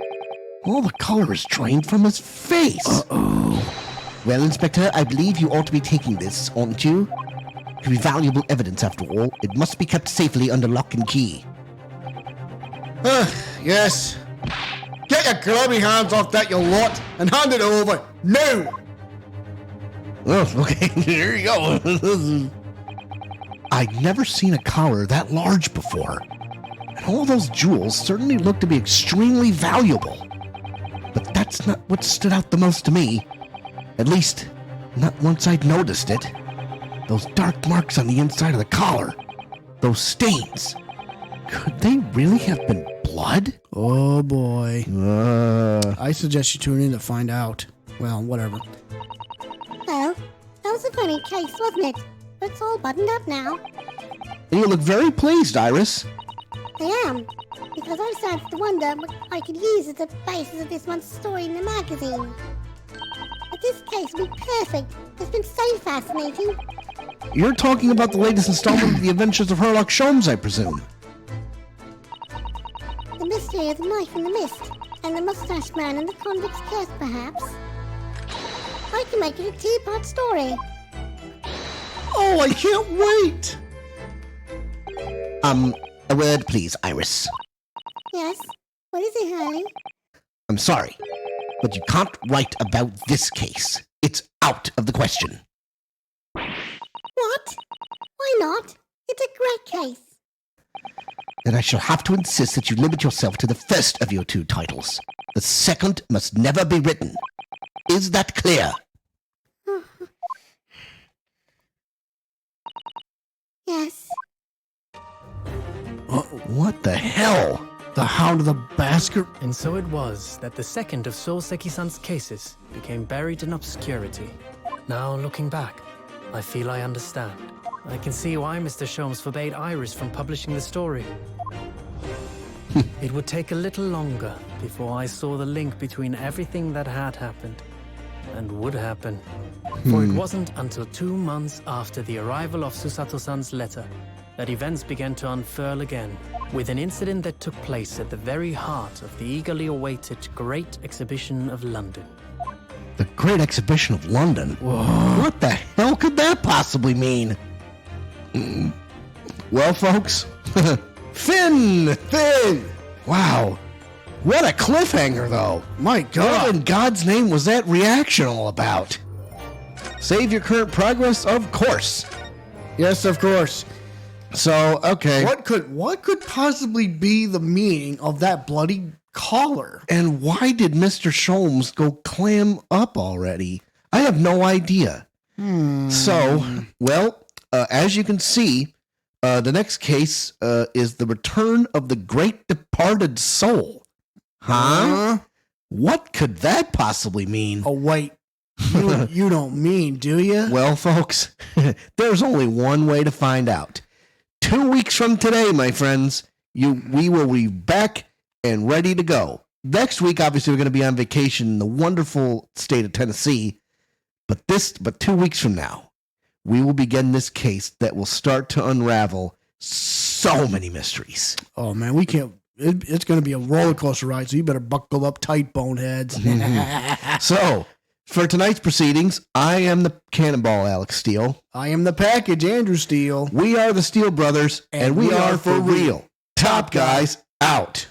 All the color is drained from his face. Uh-oh. Well, Inspector, I believe you ought to be taking this, oughtn't you? It could be valuable evidence, after all. It must be kept safely under lock and key. Yes. Get your grubby hands off that, you lot, and hand it over, now! Oh, okay, here you go. I'd never seen a collar that large before. And all those jewels certainly look to be extremely valuable. But that's not what stood out the most to me. At least, not once I'd noticed it. Those dark marks on the inside of the collar. Those stains. Could they really have been blood? Oh boy. I suggest you tune in to find out. Well, whatever. Well, that was a funny case, wasn't it? But it's all buttoned up now. And you look very pleased, Iris. I am, because I started to wonder what I could use as the basis of this month's story in the magazine. But this case will be perfect. It's been so fascinating. You're talking about the latest installment of The Adventures of Sherlock Sholmes, I presume. The mystery of the knife in the mist, and the mustache man and the convict's curse, perhaps. I can make it a two-part story. Oh, I can't wait! A word, please, Iris. Yes? What is it, Hurley? I'm sorry, but you can't write about this case. It's out of the question. What? Why not? It's a great case. Then I shall have to insist that you limit yourself to the first of your two titles. The second must never be written. Is that clear? Yes. What the hell? The Hound of the Basket. And so it was that the second of Souseki-san's cases became buried in obscurity. Now, looking back, I feel I understand. I can see why Mr. Sholmes forbade Iris from publishing the story. It would take a little longer before I saw the link between everything that had happened and would happen. For it wasn't until 2 months after the arrival of Susato-san's letter that events began to unfurl again, with an incident that took place at the very heart of the eagerly awaited Great Exhibition of London. The Great Exhibition of London? Whoa. What the hell could that possibly mean? Well, folks, Finn! Wow. What a cliffhanger, though. My God. What in God's name was that reaction all about? Save your current progress, of course. Yes, of course. So, okay. What could possibly be the meaning of that bloody collar? And why did Mr. Sholmes go clam up already? I have no idea. So, well, as you can see, the next case is the return of the great departed soul. Huh? What could that possibly mean? Oh, wait. You don't mean, do you? Well, folks, there's only one way to find out. 2 weeks from today, my friends, we will be back and ready to go. Next week, obviously, we're going to be on vacation in the wonderful state of Tennessee. But 2 weeks from now, we will begin this case that will start to unravel so many mysteries. Oh, man, we can't. It's going to be a roller coaster ride, so you better buckle up tight, boneheads. So, for tonight's proceedings, I am the Cannonball, Alex Steele. I am the package, Andrew Steele. We are the Steele Brothers, and we are for real. Top Guys out.